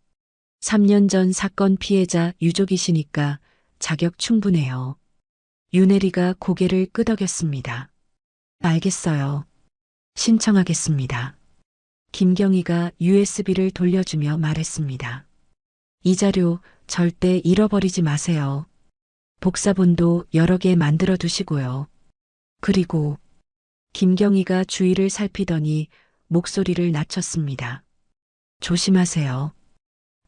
3년 전 사건 피해자 유족이시니까 자격 충분해요. 윤혜리가 고개를 끄덕였습니다. 알겠어요. 신청하겠습니다. 김경희가 USB를 돌려주며 말했습니다. 이 자료 절대 잃어버리지 마세요. 복사본도 여러 개 만들어 두시고요. 그리고 김경희가 주위를 살피더니 목소리를 낮췄습니다. 조심하세요.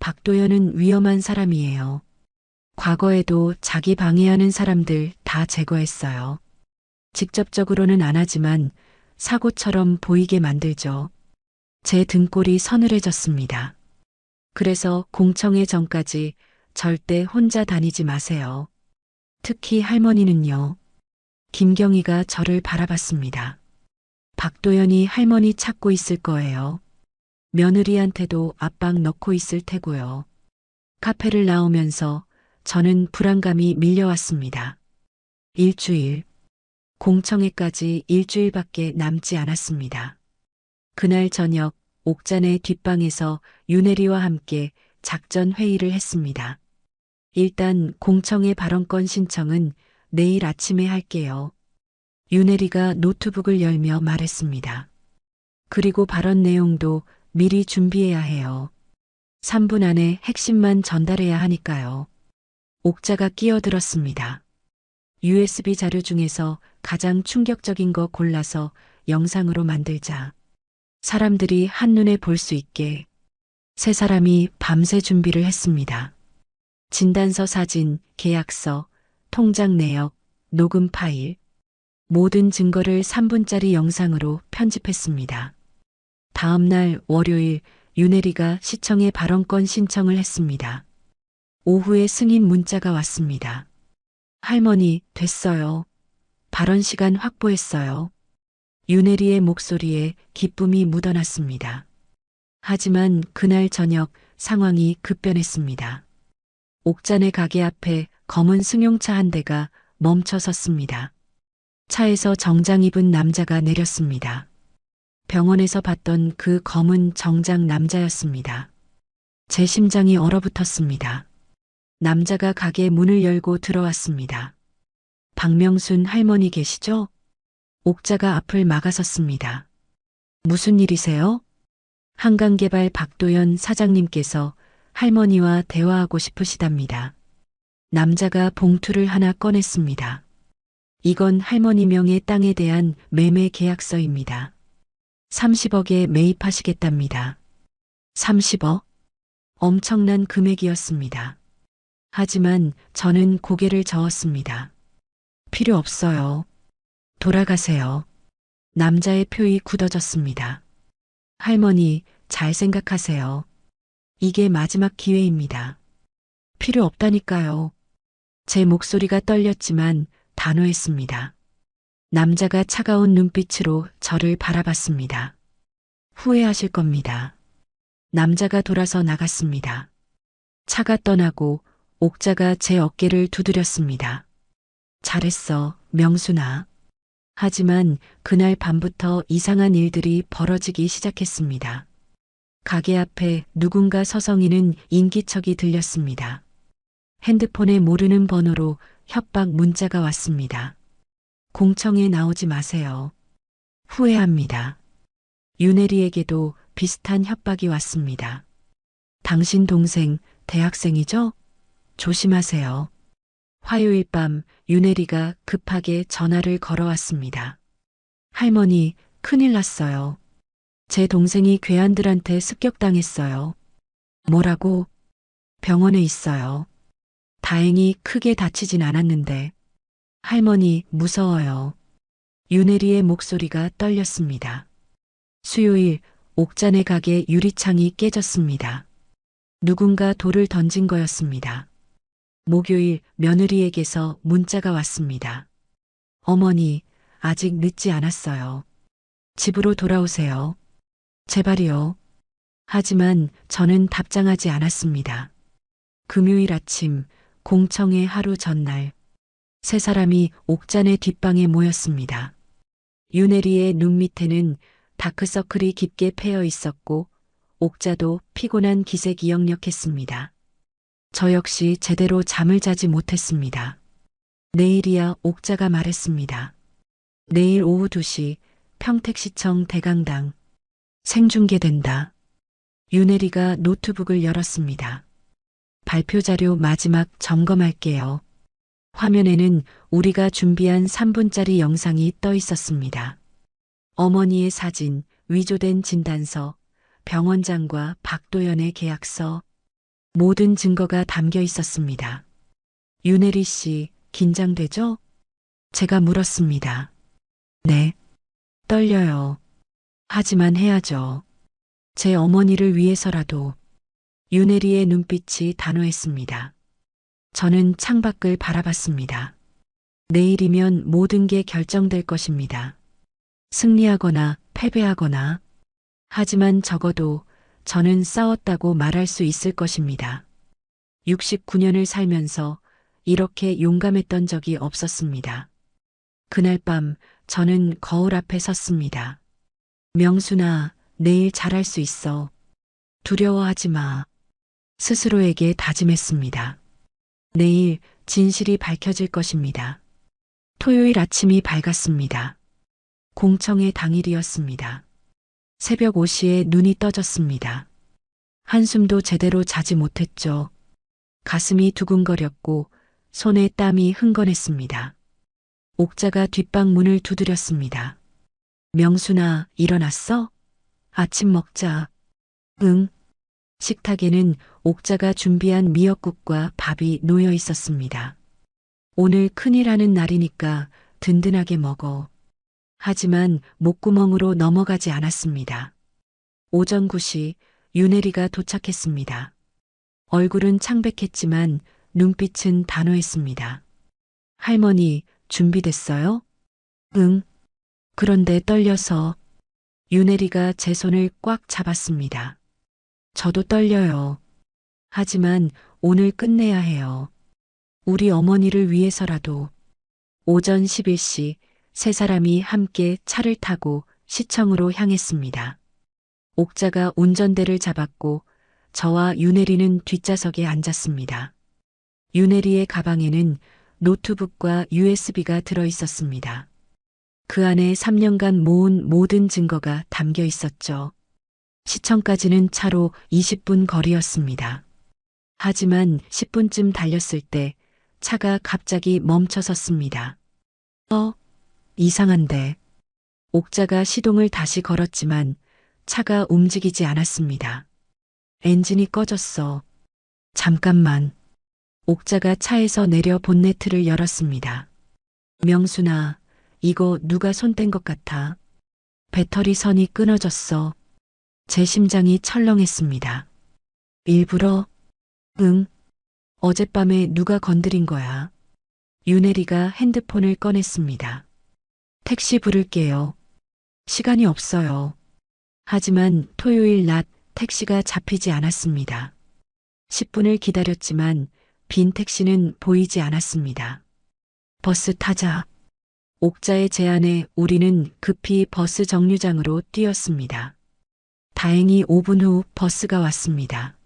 박도연은 위험한 사람이에요. 과거에도 자기 방해하는 사람들 다 제거했어요. 직접적으로는 안 하지만 사고처럼 보이게 만들죠. 제 등골이 서늘해졌습니다. 그래서 공청회 전까지 절대 혼자 다니지 마세요. 특히 할머니는요. 김경희가 저를 바라봤습니다. 박도연이 할머니 찾고 있을 거예요. 며느리한테도 압박 넣고 있을 테고요. 카페를 나오면서 저는 불안감이 밀려왔습니다. 일주일. 공청회까지 일주일밖에 남지 않았습니다. 그날 저녁 옥잔의 뒷방에서 윤혜리와 함께 작전 회의를 했습니다. 일단 공청회 발언권 신청은 내일 아침에 할게요. 윤혜리가 노트북을 열며 말했습니다. 그리고 발언 내용도 미리 준비해야 해요. 3분 안에 핵심만 전달해야 하니까요. 옥자가 끼어들었습니다. USB 자료 중에서 가장 충격적인 거 골라서 영상으로 만들자. 사람들이 한눈에 볼 수 있게. 세 사람이 밤새 준비를 했습니다. 진단서 사진, 계약서, 통장 내역, 녹음 파일. 모든 증거를 3분짜리 영상으로 편집했습니다. 다음 날 월요일 윤혜리가 시청에 발언권 신청을 했습니다. 오후에 승인 문자가 왔습니다. 할머니, 됐어요. 발언 시간 확보했어요. 윤혜리의 목소리에 기쁨이 묻어났습니다. 하지만 그날 저녁 상황이 급변했습니다. 옥잔의 가게 앞에 검은 승용차 한 대가 멈춰 섰습니다. 차에서 정장 입은 남자가 내렸습니다. 병원에서 봤던 그 검은 정장 남자였습니다. 제 심장이 얼어붙었습니다. 남자가 가게 문을 열고 들어왔습니다. 박명순 할머니 계시죠? 옥자가 앞을 막아섰습니다. 무슨 일이세요? 한강개발 박도연 사장님께서 할머니와 대화하고 싶으시답니다. 남자가 봉투를 하나 꺼냈습니다. 이건 할머니 명의 땅에 대한 매매 계약서입니다. 30억에 매입하시겠답니다. 30억? 엄청난 금액이었습니다. 하지만 저는 고개를 저었습니다. 필요 없어요. 돌아가세요. 남자의 표이 굳어졌습니다. 할머니, 잘 생각하세요. 이게 마지막 기회입니다. 필요 없다니까요. 제 목소리가 떨렸지만 단호했습니다. 남자가 차가운 눈빛으로 저를 바라봤습니다. 후회하실 겁니다. 남자가 돌아서 나갔습니다. 차가 떠나고 옥자가 제 어깨를 두드렸습니다. 잘했어, 명순아. 하지만 그날 밤부터 이상한 일들이 벌어지기 시작했습니다. 가게 앞에 누군가 서성이는 인기척이 들렸습니다. 핸드폰에 모르는 번호로 협박 문자가 왔습니다. 공청에 나오지 마세요. 후회합니다. 윤혜리에게도 비슷한 협박이 왔습니다. 당신 동생 대학생이죠? 조심하세요. 화요일 밤 윤혜리가 급하게 전화를 걸어왔습니다. 할머니, 큰일 났어요. 제 동생이 괴한들한테 습격당했어요. 뭐라고? 병원에 있어요. 다행히 크게 다치진 않았는데. 할머니, 무서워요. 윤혜리의 목소리가 떨렸습니다. 수요일 옥잔의 가게 유리창이 깨졌습니다. 누군가 돌을 던진 거였습니다. 목요일 며느리에게서 문자가 왔습니다. 어머니, 아직 늦지 않았어요. 집으로 돌아오세요. 제발이요. 하지만 저는 답장하지 않았습니다. 금요일 아침, 공청회 하루 전날, 세 사람이 옥잔의 뒷방에 모였습니다. 윤혜리의 눈 밑에는 다크서클이 깊게 패여 있었고, 옥자도 피곤한 기색이 역력했습니다. 저 역시 제대로 잠을 자지 못했습니다. 내일이야, 옥자가 말했습니다. 내일 오후 2시 평택시청 대강당 생중계된다. 윤혜리가 노트북을 열었습니다. 발표 자료 마지막 점검할게요. 화면에는 우리가 준비한 3분짜리 영상이 떠 있었습니다. 어머니의 사진, 위조된 진단서, 병원장과 박도연의 계약서, 모든 증거가 담겨 있었습니다. 윤혜리 씨, 긴장되죠? 제가 물었습니다. 네. 떨려요. 하지만 해야죠. 제 어머니를 위해서라도. 윤혜리의 눈빛이 단호했습니다. 저는 창밖을 바라봤습니다. 내일이면 모든 게 결정될 것입니다. 승리하거나 패배하거나. 하지만 적어도 저는 싸웠다고 말할 수 있을 것입니다. 69년을 살면서 이렇게 용감했던 적이 없었습니다. 그날 밤 저는 거울 앞에 섰습니다. 명순아, 내일 잘할 수 있어. 두려워하지 마. 스스로에게 다짐했습니다. 내일 진실이 밝혀질 것입니다. 토요일 아침이 밝았습니다. 공청회 당일이었습니다. 새벽 5시에 눈이 떠졌습니다. 한숨도 제대로 자지 못했죠. 가슴이 두근거렸고 손에 땀이 흥건했습니다. 옥자가 뒷방 문을 두드렸습니다. 명순아, 일어났어? 아침 먹자. 응. 식탁에는 옥자가 준비한 미역국과 밥이 놓여 있었습니다. 오늘 큰일 하는 날이니까 든든하게 먹어. 하지만 목구멍으로 넘어가지 않았습니다. 오전 9시 윤혜리가 도착했습니다. 얼굴은 창백했지만 눈빛은 단호했습니다. 할머니, 준비됐어요? 응. 그런데 떨려서. 윤혜리가 제 손을 꽉 잡았습니다. 저도 떨려요. 하지만 오늘 끝내야 해요. 우리 어머니를 위해서라도. 오전 11시 세 사람이 함께 차를 타고 시청으로 향했습니다. 옥자가 운전대를 잡았고 저와 윤혜리는 뒷좌석에 앉았습니다. 윤혜리의 가방에는 노트북과 USB가 들어 있었습니다. 그 안에 3년간 모은 모든 증거가 담겨 있었죠. 시청까지는 차로 20분 거리였습니다. 하지만 10분쯤 달렸을 때 차가 갑자기 멈춰 섰습니다. 이상한데. 옥자가 시동을 다시 걸었지만 차가 움직이지 않았습니다. 엔진이 꺼졌어. 잠깐만. 옥자가 차에서 내려 본네트를 열었습니다. 명순아, 이거 누가 손 뗀 것 같아. 배터리 선이 끊어졌어. 제 심장이 철렁했습니다. 일부러? 응. 어젯밤에 누가 건드린 거야. 윤혜리가 핸드폰을 꺼냈습니다. 택시 부를게요. 시간이 없어요. 하지만 토요일 낮 택시가 잡히지 않았습니다. 10분을 기다렸지만 빈 택시는 보이지 않았습니다. 버스 타자. 옥자의 제안에 우리는 급히 버스 정류장으로 뛰었습니다. 다행히 5분 후 버스가 왔습니다.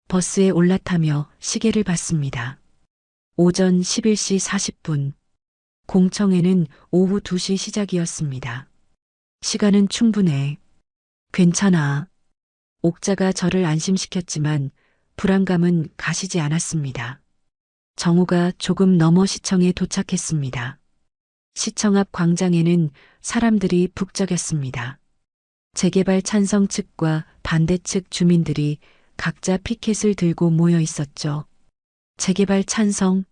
버스에 올라타며 시계를 봤습니다. 오전 11시 40분. 공청회는 오후 2시 시작이었습니다. 시간은 충분해. 괜찮아. 옥자가 저를 안심시켰지만 불안감은 가시지 않았습니다. 정오가 조금 넘어 시청에 도착했습니다. 시청 앞 광장에는 사람들이 북적였습니다. 재개발 찬성 측과 반대 측 주민들이 각자 피켓을 들고 모여 있었죠. 재개발 찬성,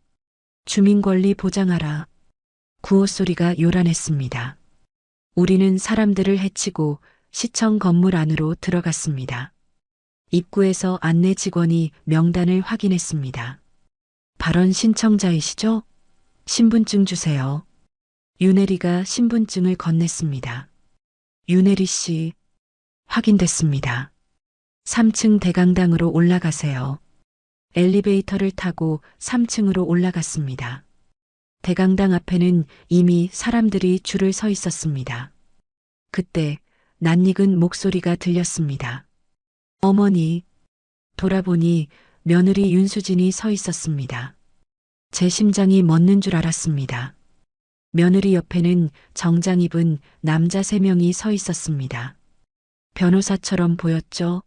주민 권리 보장하라. 구호 소리가 요란했습니다. 우리는 사람들을 헤치고 시청 건물 안으로 들어갔습니다. 입구에서 안내 직원이 명단을 확인했습니다. 발언 신청자이시죠? 신분증 주세요. 윤혜리가 신분증을 건넸습니다. 윤혜리 씨, 확인됐습니다. 3층 대강당으로 올라가세요. 엘리베이터를 타고 3층으로 올라갔습니다. 대강당 앞에는 이미 사람들이 줄을 서 있었습니다. 그때 낯익은 목소리가 들렸습니다. 어머니, 돌아보니 며느리 윤수진이 서 있었습니다. 제 심장이 멎는 줄 알았습니다. 며느리 옆에는 정장 입은 남자 3명이 서 있었습니다. 변호사처럼 보였죠?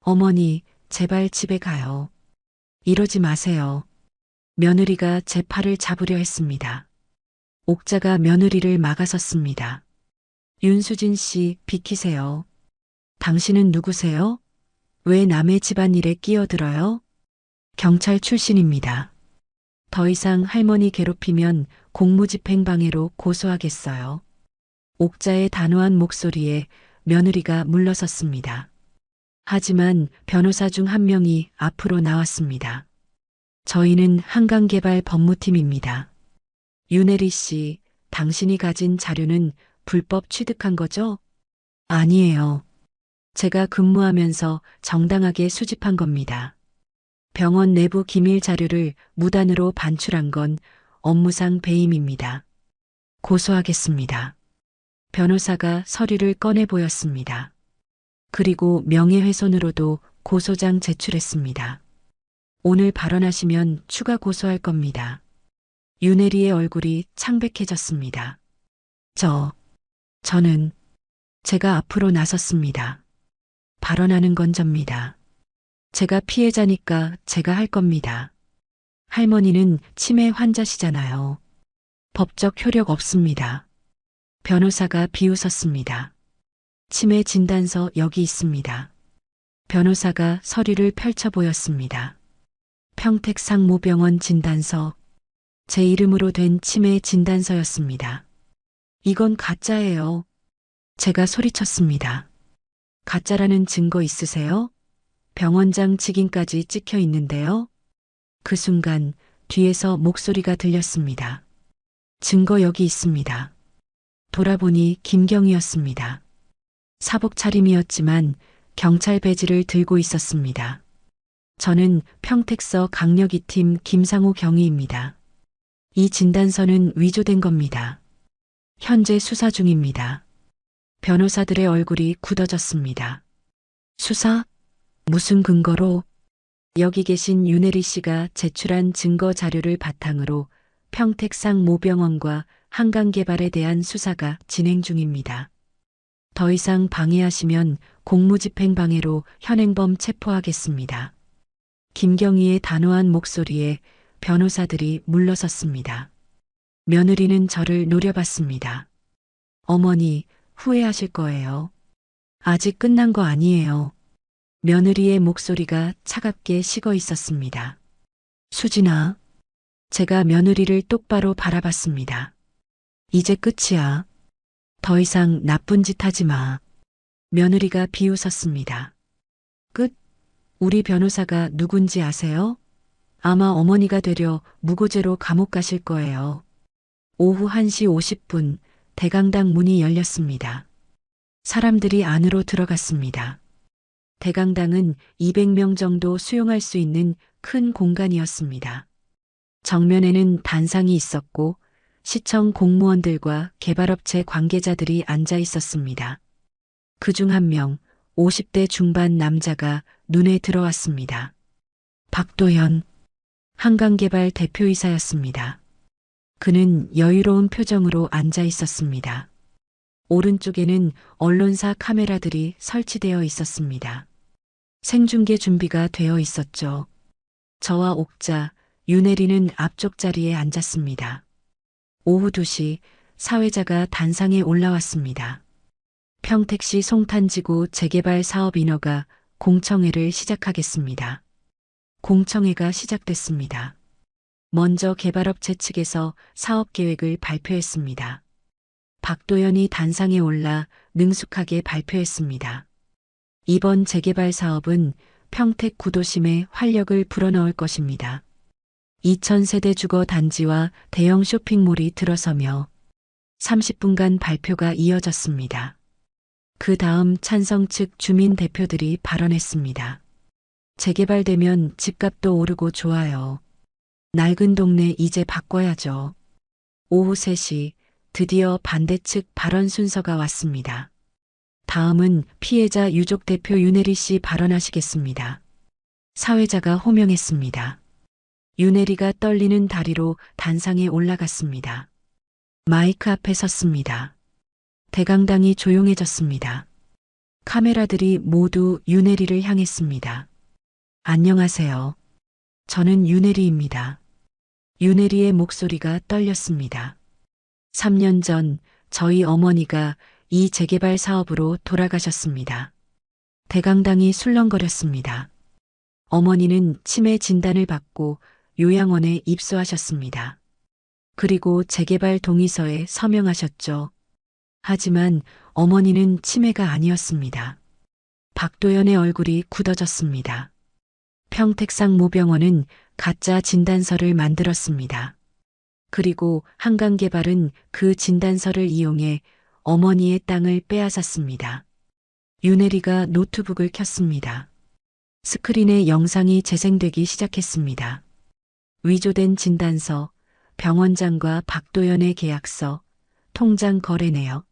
어머니, 제발 집에 가요. 이러지 마세요. 며느리가 제 팔을 잡으려 했습니다. 옥자가 며느리를 막아섰습니다. 윤수진 씨, 비키세요. 당신은 누구세요? 왜 남의 집안일에 끼어들어요? 경찰 출신입니다. 더 이상 할머니 괴롭히면 공무집행방해로 고소하겠어요. 옥자의 단호한 목소리에 며느리가 물러섰습니다. 하지만 변호사 중 한 명이 앞으로 나왔습니다. 저희는 한강개발 법무팀입니다. 윤혜리 씨, 당신이 가진 자료는 불법 취득한 거죠? 아니에요. 제가 근무하면서 정당하게 수집한 겁니다. 병원 내부 기밀 자료를 무단으로 반출한 건 업무상 배임입니다. 고소하겠습니다. 변호사가 서류를 꺼내 보였습니다. 그리고 명예훼손으로도 고소장 제출했습니다. 오늘 발언하시면 추가 고소할 겁니다. 윤혜리의 얼굴이 창백해졌습니다. 저는 제가 앞으로 나섰습니다. 발언하는 건 접니다. 제가 피해자니까 제가 할 겁니다. 할머니는 치매 환자시잖아요. 법적 효력 없습니다. 변호사가 비웃었습니다. 치매 진단서 여기 있습니다. 변호사가 서류를 펼쳐 보였습니다. 평택상모병원 진단서, 제 이름으로 된 치매 진단서였습니다. 이건 가짜예요. 제가 소리쳤습니다. 가짜라는 증거 있으세요? 병원장 직인까지 찍혀 있는데요. 그 순간 뒤에서 목소리가 들렸습니다. 증거 여기 있습니다. 돌아보니 김경이었습니다. 사복 차림이었지만 경찰 배지를 들고 있었습니다. 저는 평택서 강력 2팀 김상호 경위입니다. 이 진단서는 위조된 겁니다. 현재 수사 중입니다. 변호사들의 얼굴이 굳어졌습니다. 수사? 무슨 근거로? 여기 계신 윤혜리 씨가 제출한 증거 자료를 바탕으로 평택상 모병원과 한강개발에 대한 수사가 진행 중입니다. 더 이상 방해하시면 공무집행방해로 현행범 체포하겠습니다. 김경희의 단호한 목소리에 변호사들이 물러섰습니다. 며느리는 저를 노려봤습니다. 어머니, 후회하실 거예요. 아직 끝난 거 아니에요. 며느리의 목소리가 차갑게 식어 있었습니다. 수진아, 제가 며느리를 똑바로 바라봤습니다. 이제 끝이야. 더 이상 나쁜 짓 하지 마. 며느리가 비웃었습니다. 끝? 우리 변호사가 누군지 아세요? 아마 어머니가 되려 무고죄로 감옥 가실 거예요. 오후 1시 50분 대강당 문이 열렸습니다. 사람들이 안으로 들어갔습니다. 대강당은 200명 정도 수용할 수 있는 큰 공간이었습니다. 정면에는 단상이 있었고 시청 공무원들과 개발업체 관계자들이 앉아 있었습니다. 그중 한 명, 50대 중반 남자가 눈에 들어왔습니다. 박도현, 한강개발 대표이사였습니다. 그는 여유로운 표정으로 앉아 있었습니다. 오른쪽에는 언론사 카메라들이 설치되어 있었습니다. 생중계 준비가 되어 있었죠. 저와 옥자, 윤혜리는 앞쪽 자리에 앉았습니다. 오후 2시 사회자가 단상에 올라왔습니다. 평택시 송탄지구 재개발 사업 인허가 공청회를 시작하겠습니다. 공청회가 시작됐습니다. 먼저 개발업체 측에서 사업 계획을 발표했습니다. 박도연이 단상에 올라 능숙하게 발표했습니다. 이번 재개발 사업은 평택 구도심에 활력을 불어넣을 것입니다. 2000세대 주거 단지와 대형 쇼핑몰이 들어서며 30분간 발표가 이어졌습니다. 그 다음 찬성 측 주민 대표들이 발언했습니다. 재개발되면 집값도 오르고 좋아요. 낡은 동네 이제 바꿔야죠. 오후 3시 드디어 반대 측 발언 순서가 왔습니다. 다음은 피해자 유족 대표 윤혜리 씨 발언하시겠습니다. 사회자가 호명했습니다. 윤혜리가 떨리는 다리로 단상에 올라갔습니다. 마이크 앞에 섰습니다. 대강당이 조용해졌습니다. 카메라들이 모두 윤혜리를 향했습니다. 안녕하세요. 저는 윤혜리입니다. 윤혜리의 목소리가 떨렸습니다. 3년 전 저희 어머니가 이 재개발 사업으로 돌아가셨습니다. 대강당이 술렁거렸습니다. 어머니는 치매 진단을 받고 요양원에 입소하셨습니다. 그리고 재개발 동의서에 서명하셨죠. 하지만 어머니는 치매가 아니었습니다. 박도연의 얼굴이 굳어졌습니다. 평택상 모병원은 가짜 진단서를 만들었습니다. 그리고 한강개발은 그 진단서를 이용해 어머니의 땅을 빼앗았습니다. 윤혜리가 노트북을 켰습니다. 스크린에 영상이 재생되기 시작했습니다. 위조된 진단서, 병원장과 박도연의 계약서, 통장 거래 내역.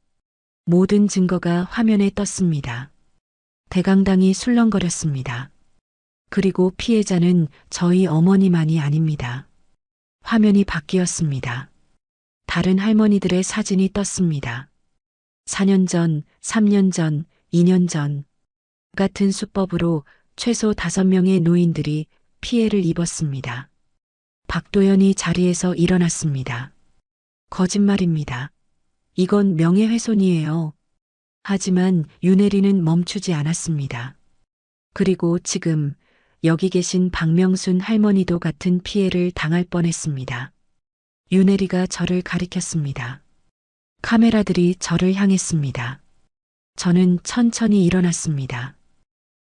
모든 증거가 화면에 떴습니다. 대강당이 술렁거렸습니다. 그리고 피해자는 저희 어머니만이 아닙니다. 화면이 바뀌었습니다. 다른 할머니들의 사진이 떴습니다. 4년 전, 3년 전, 2년 전 같은 수법으로 최소 5명의 노인들이 피해를 입었습니다. 박도연이 자리에서 일어났습니다. 거짓말입니다. 이건 명예훼손이에요. 하지만 윤혜리는 멈추지 않았습니다. 그리고 지금 여기 계신 박명순 할머니도 같은 피해를 당할 뻔했습니다. 윤혜리가 저를 가리켰습니다. 카메라들이 저를 향했습니다. 저는 천천히 일어났습니다.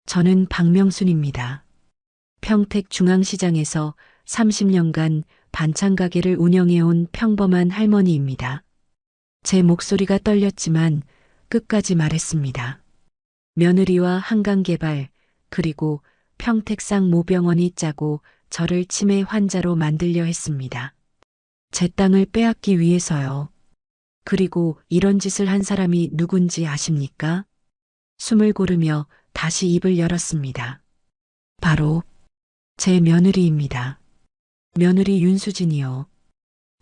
저는 박명순입니다. 평택 중앙시장에서 30년간 반찬 가게를 운영해온 평범한 할머니입니다. 제 목소리가 떨렸지만 끝까지 말했습니다. 며느리와 한강개발 그리고 평택상 모병원이 짜고 저를 치매 환자로 만들려 했습니다. 제 땅을 빼앗기 위해서요. 그리고 이런 짓을 한 사람이 누군지 아십니까? 숨을 고르며 다시 입을 열었습니다. 바로 제 며느리입니다. 며느리 윤수진이요.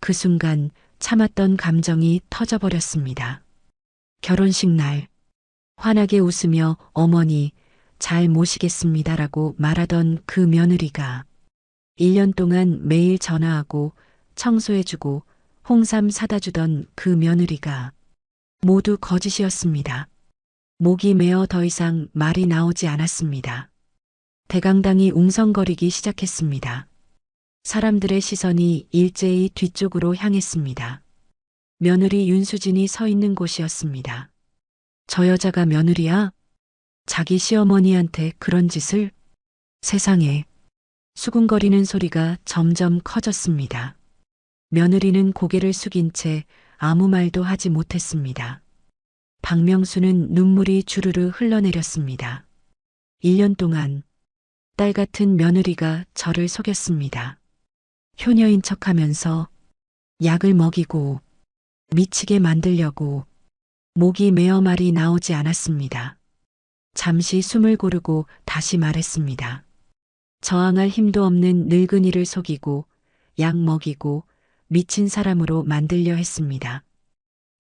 그 순간 참았던 감정이 터져버렸습니다. 결혼식 날 환하게 웃으며 어머니 잘 모시겠습니다라고 말하던 그 며느리가 1년 동안 매일 전화하고 청소해주고 홍삼 사다 주던 그 며느리가 모두 거짓이었습니다. 목이 메어 더 이상 말이 나오지 않았습니다. 대강당이 웅성거리기 시작했습니다. 사람들의 시선이 일제히 뒤쪽으로 향했습니다. 며느리 윤수진이 서 있는 곳이었습니다. 저 여자가 며느리야? 자기 시어머니한테 그런 짓을? 세상에. 수군거리는 소리가 점점 커졌습니다. 며느리는 고개를 숙인 채 아무 말도 하지 못했습니다. 박명수는 눈물이 주르르 흘러내렸습니다. 1년 동안 딸 같은 며느리가 저를 속였습니다. 효녀인 척하면서 약을 먹이고 미치게 만들려고 목이 메어 말이 나오지 않았습니다. 잠시 숨을 고르고 다시 말했습니다. 저항할 힘도 없는 늙은이를 속이고 약 먹이고 미친 사람으로 만들려 했습니다.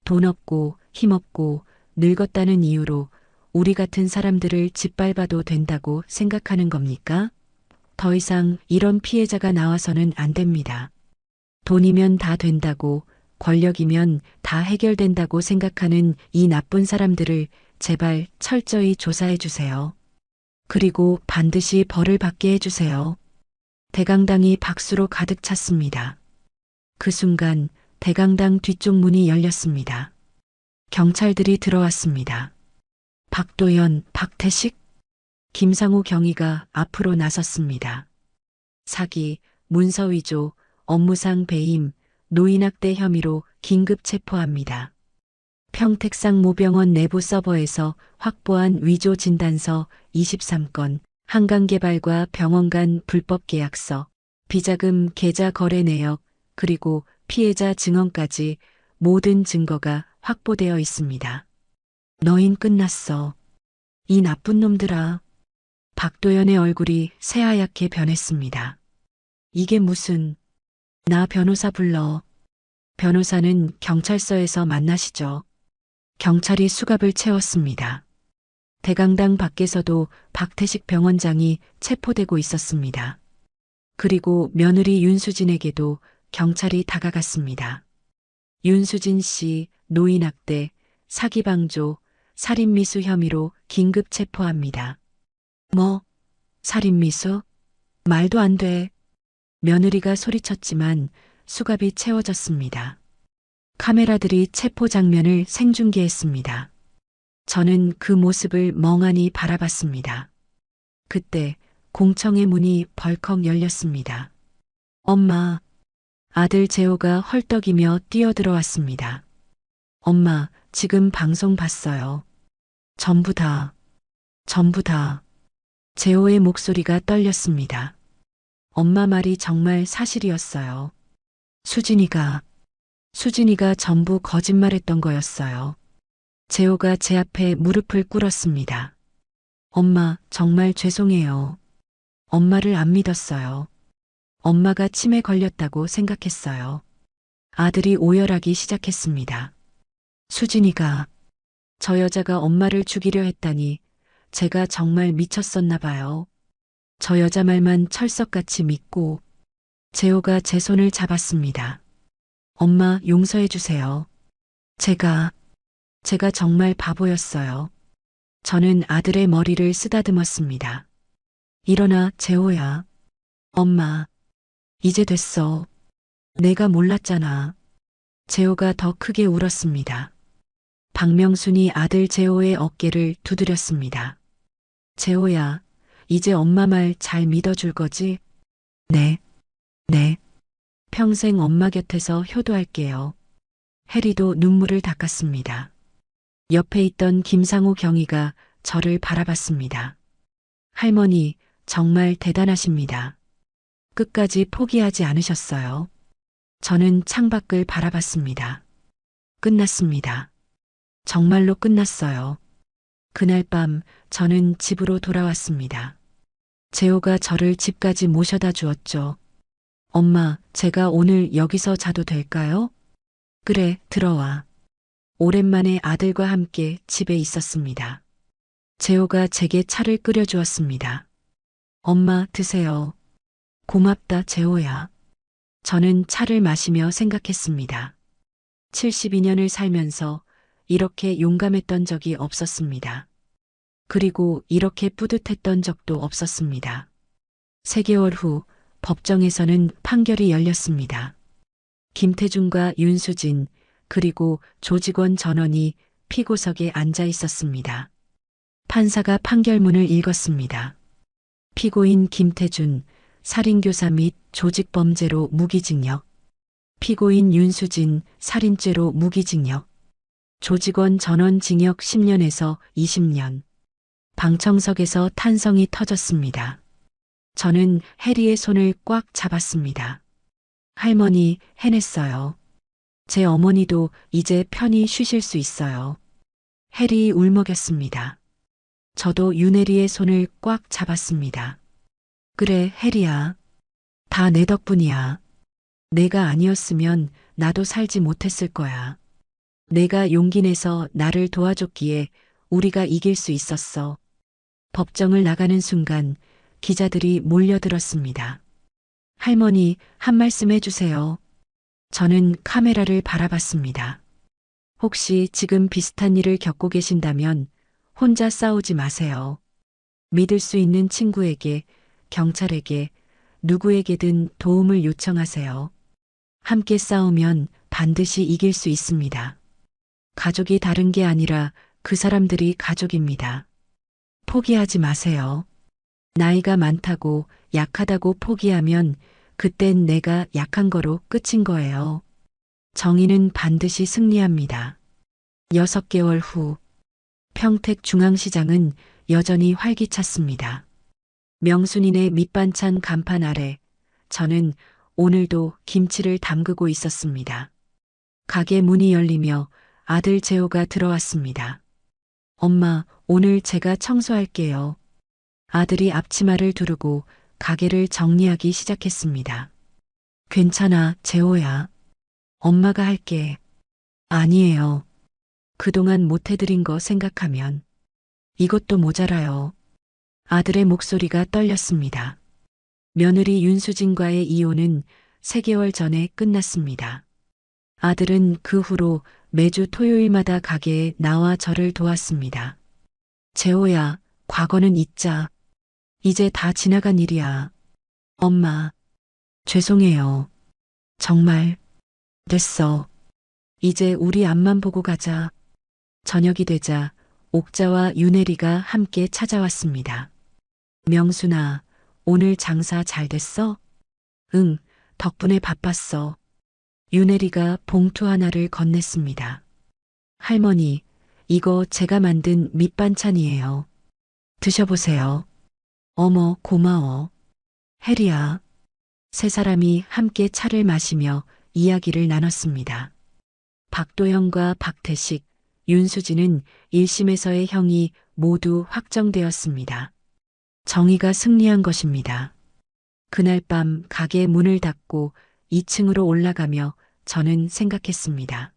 돈 없고 힘 없고 늙었다는 이유로 우리 같은 사람들을 짓밟아도 된다고 생각하는 겁니까? 더 이상 이런 피해자가 나와서는 안 됩니다. 돈이면 다 된다고, 권력이면 다 해결된다고 생각하는 이 나쁜 사람들을 제발 철저히 조사해 주세요. 그리고 반드시 벌을 받게 해주세요. 대강당이 박수로 가득 찼습니다. 그 순간 대강당 뒤쪽 문이 열렸습니다. 경찰들이 들어왔습니다. 박도연, 박태식? 김상우 경위가 앞으로 나섰습니다. 사기, 문서 위조, 업무상 배임, 노인학대 혐의로 긴급 체포합니다. 평택상 모병원 내부 서버에서 확보한 위조 진단서 23건, 한강개발과 병원 간 불법 계약서, 비자금 계좌 거래 내역, 그리고 피해자 증언까지 모든 증거가 확보되어 있습니다. 너흰 끝났어. 이 나쁜 놈들아. 박도연의 얼굴이 새하얗게 변했습니다. 이게 무슨... 나 변호사 불러. 변호사는 경찰서에서 만나시죠. 경찰이 수갑을 채웠습니다. 대강당 밖에서도 박태식 병원장이 체포되고 있었습니다. 그리고 며느리 윤수진에게도 경찰이 다가갔습니다. 윤수진 씨 노인학대, 사기방조, 살인미수 혐의로 긴급 체포합니다. 뭐? 살인미수? 말도 안 돼. 며느리가 소리쳤지만 수갑이 채워졌습니다. 카메라들이 체포 장면을 생중계했습니다. 저는 그 모습을 멍하니 바라봤습니다. 그때 공청의 문이 벌컥 열렸습니다. 엄마, 아들 재호가 헐떡이며 뛰어들어왔습니다. 엄마, 지금 방송 봤어요. 전부 다. 재호의 목소리가 떨렸습니다. 엄마 말이 정말 사실이었어요. 수진이가 전부 거짓말했던 거였어요. 재호가 제 앞에 무릎을 꿇었습니다. 엄마, 정말 죄송해요. 엄마를 안 믿었어요. 엄마가 치매 걸렸다고 생각했어요. 아들이 오열하기 시작했습니다. 수진이가 저 여자가 엄마를 죽이려 했다니 제가 정말 미쳤었나 봐요. 저 여자 말만 철석같이 믿고. 재호가 제 손을 잡았습니다. 엄마 용서해 주세요. 제가 정말 바보였어요. 저는 아들의 머리를 쓰다듬었습니다. 일어나 재호야. 엄마, 이제 됐어. 내가 몰랐잖아. 재호가 더 크게 울었습니다. 박명순이 아들 재호의 어깨를 두드렸습니다. 재호야, 이제 엄마 말 잘 믿어줄 거지? 네. 평생 엄마 곁에서 효도할게요. 해리도 눈물을 닦았습니다. 옆에 있던 김상우 경위가 저를 바라봤습니다. 할머니, 정말 대단하십니다. 끝까지 포기하지 않으셨어요. 저는 창밖을 바라봤습니다. 끝났습니다. 정말로 끝났어요. 그날 밤 저는 집으로 돌아왔습니다. 재호가 저를 집까지 모셔다 주었죠. 엄마, 제가 오늘 여기서 자도 될까요? 그래, 들어와. 오랜만에 아들과 함께 집에 있었습니다. 재호가 제게 차를 끓여주었습니다. 엄마, 드세요. 고맙다, 재호야. 저는 차를 마시며 생각했습니다. 72년을 살면서 이렇게 용감했던 적이 없었습니다. 그리고 이렇게 뿌듯했던 적도 없었습니다. 3개월 후 법정에서는 판결이 열렸습니다. 김태준과 윤수진, 그리고 조직원 전원이 피고석에 앉아 있었습니다. 판사가 판결문을 읽었습니다. 피고인 김태준, 살인교사 및 조직범죄로 무기징역. 피고인 윤수진, 살인죄로 무기징역. 조직원 전원 징역 10년에서 20년. 방청석에서 탄성이 터졌습니다. 저는 해리의 손을 꽉 잡았습니다. 할머니, 해냈어요. 제 어머니도 이제 편히 쉬실 수 있어요. 해리 울먹였습니다. 저도 윤혜리의 손을 꽉 잡았습니다. 그래, 해리야. 다 내 덕분이야. 내가 아니었으면 나도 살지 못했을 거야. 내가 용기 내서 나를 도와줬기에 우리가 이길 수 있었어. 법정을 나가는 순간 기자들이 몰려들었습니다. 할머니, 한 말씀 해주세요. 저는 카메라를 바라봤습니다. 혹시 지금 비슷한 일을 겪고 계신다면 혼자 싸우지 마세요. 믿을 수 있는 친구에게, 경찰에게, 누구에게든 도움을 요청하세요. 함께 싸우면 반드시 이길 수 있습니다. 가족이 다른 게 아니라 그 사람들이 가족입니다. 포기하지 마세요. 나이가 많다고 약하다고 포기하면 그땐 내가 약한 거로 끝인 거예요. 정의는 반드시 승리합니다. 6개월 후 평택 중앙시장은 여전히 활기찼습니다. 명순이네 밑반찬 간판 아래 저는 오늘도 김치를 담그고 있었습니다. 가게 문이 열리며 아들 재호가 들어왔습니다. 엄마, 오늘 제가 청소할게요. 아들이 앞치마를 두르고 가게를 정리하기 시작했습니다. 괜찮아, 재호야. 엄마가 할게. 아니에요. 그동안 못해드린 거 생각하면 이것도 모자라요. 아들의 목소리가 떨렸습니다. 며느리 윤수진과의 이혼은 3개월 전에 끝났습니다. 아들은 그 후로 매주 토요일마다 가게에 나와 저를 도왔습니다. 재호야, 과거는 잊자. 이제 다 지나간 일이야. 엄마, 죄송해요. 정말, 됐어. 이제 우리 앞만 보고 가자. 저녁이 되자 옥자와 윤혜리가 함께 찾아왔습니다. 명순아, 오늘 장사 잘 됐어? 응, 덕분에 바빴어. 윤혜리가 봉투 하나를 건넸습니다. 할머니, 이거 제가 만든 밑반찬이에요. 드셔보세요. 어머, 고마워. 혜리야. 세 사람이 함께 차를 마시며 이야기를 나눴습니다. 박도영과 박태식, 윤수진은 1심에서의 형이 모두 확정되었습니다. 정의가 승리한 것입니다. 그날 밤 가게 문을 닫고 2층으로 올라가며 저는 생각했습니다.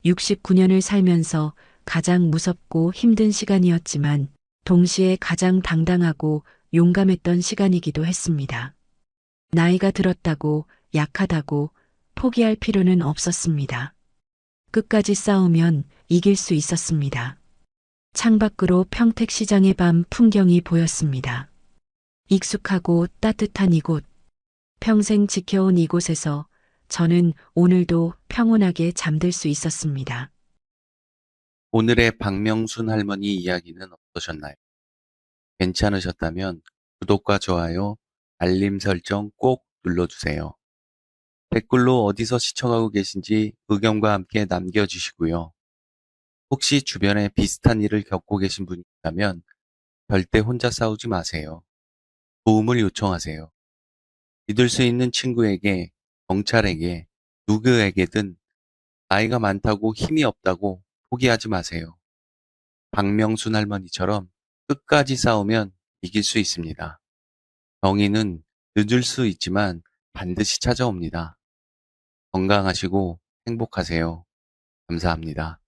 69년을 살면서 가장 무섭고 힘든 시간이었지만 동시에 가장 당당하고 용감했던 시간이기도 했습니다. 나이가 들었다고 약하다고 포기할 필요는 없었습니다. 끝까지 싸우면 이길 수 있었습니다. 창밖으로 평택시장의 밤 풍경이 보였습니다. 익숙하고 따뜻한 이곳, 평생 지켜온 이곳에서 저는 오늘도 평온하게 잠들 수 있었습니다. 오늘의 박명순 할머니 이야기는 어떠셨나요? 괜찮으셨다면 구독과 좋아요, 알림 설정 꼭 눌러주세요. 댓글로 어디서 시청하고 계신지 의견과 함께 남겨주시고요. 혹시 주변에 비슷한 일을 겪고 계신 분이 있다면 절대 혼자 싸우지 마세요. 도움을 요청하세요. 믿을 수 있는 친구에게, 경찰에게, 누구에게든 나이가 많다고 힘이 없다고 포기하지 마세요. 박명순 할머니처럼 끝까지 싸우면 이길 수 있습니다. 정의는 늦을 수 있지만 반드시 찾아옵니다. 건강하시고 행복하세요. 감사합니다.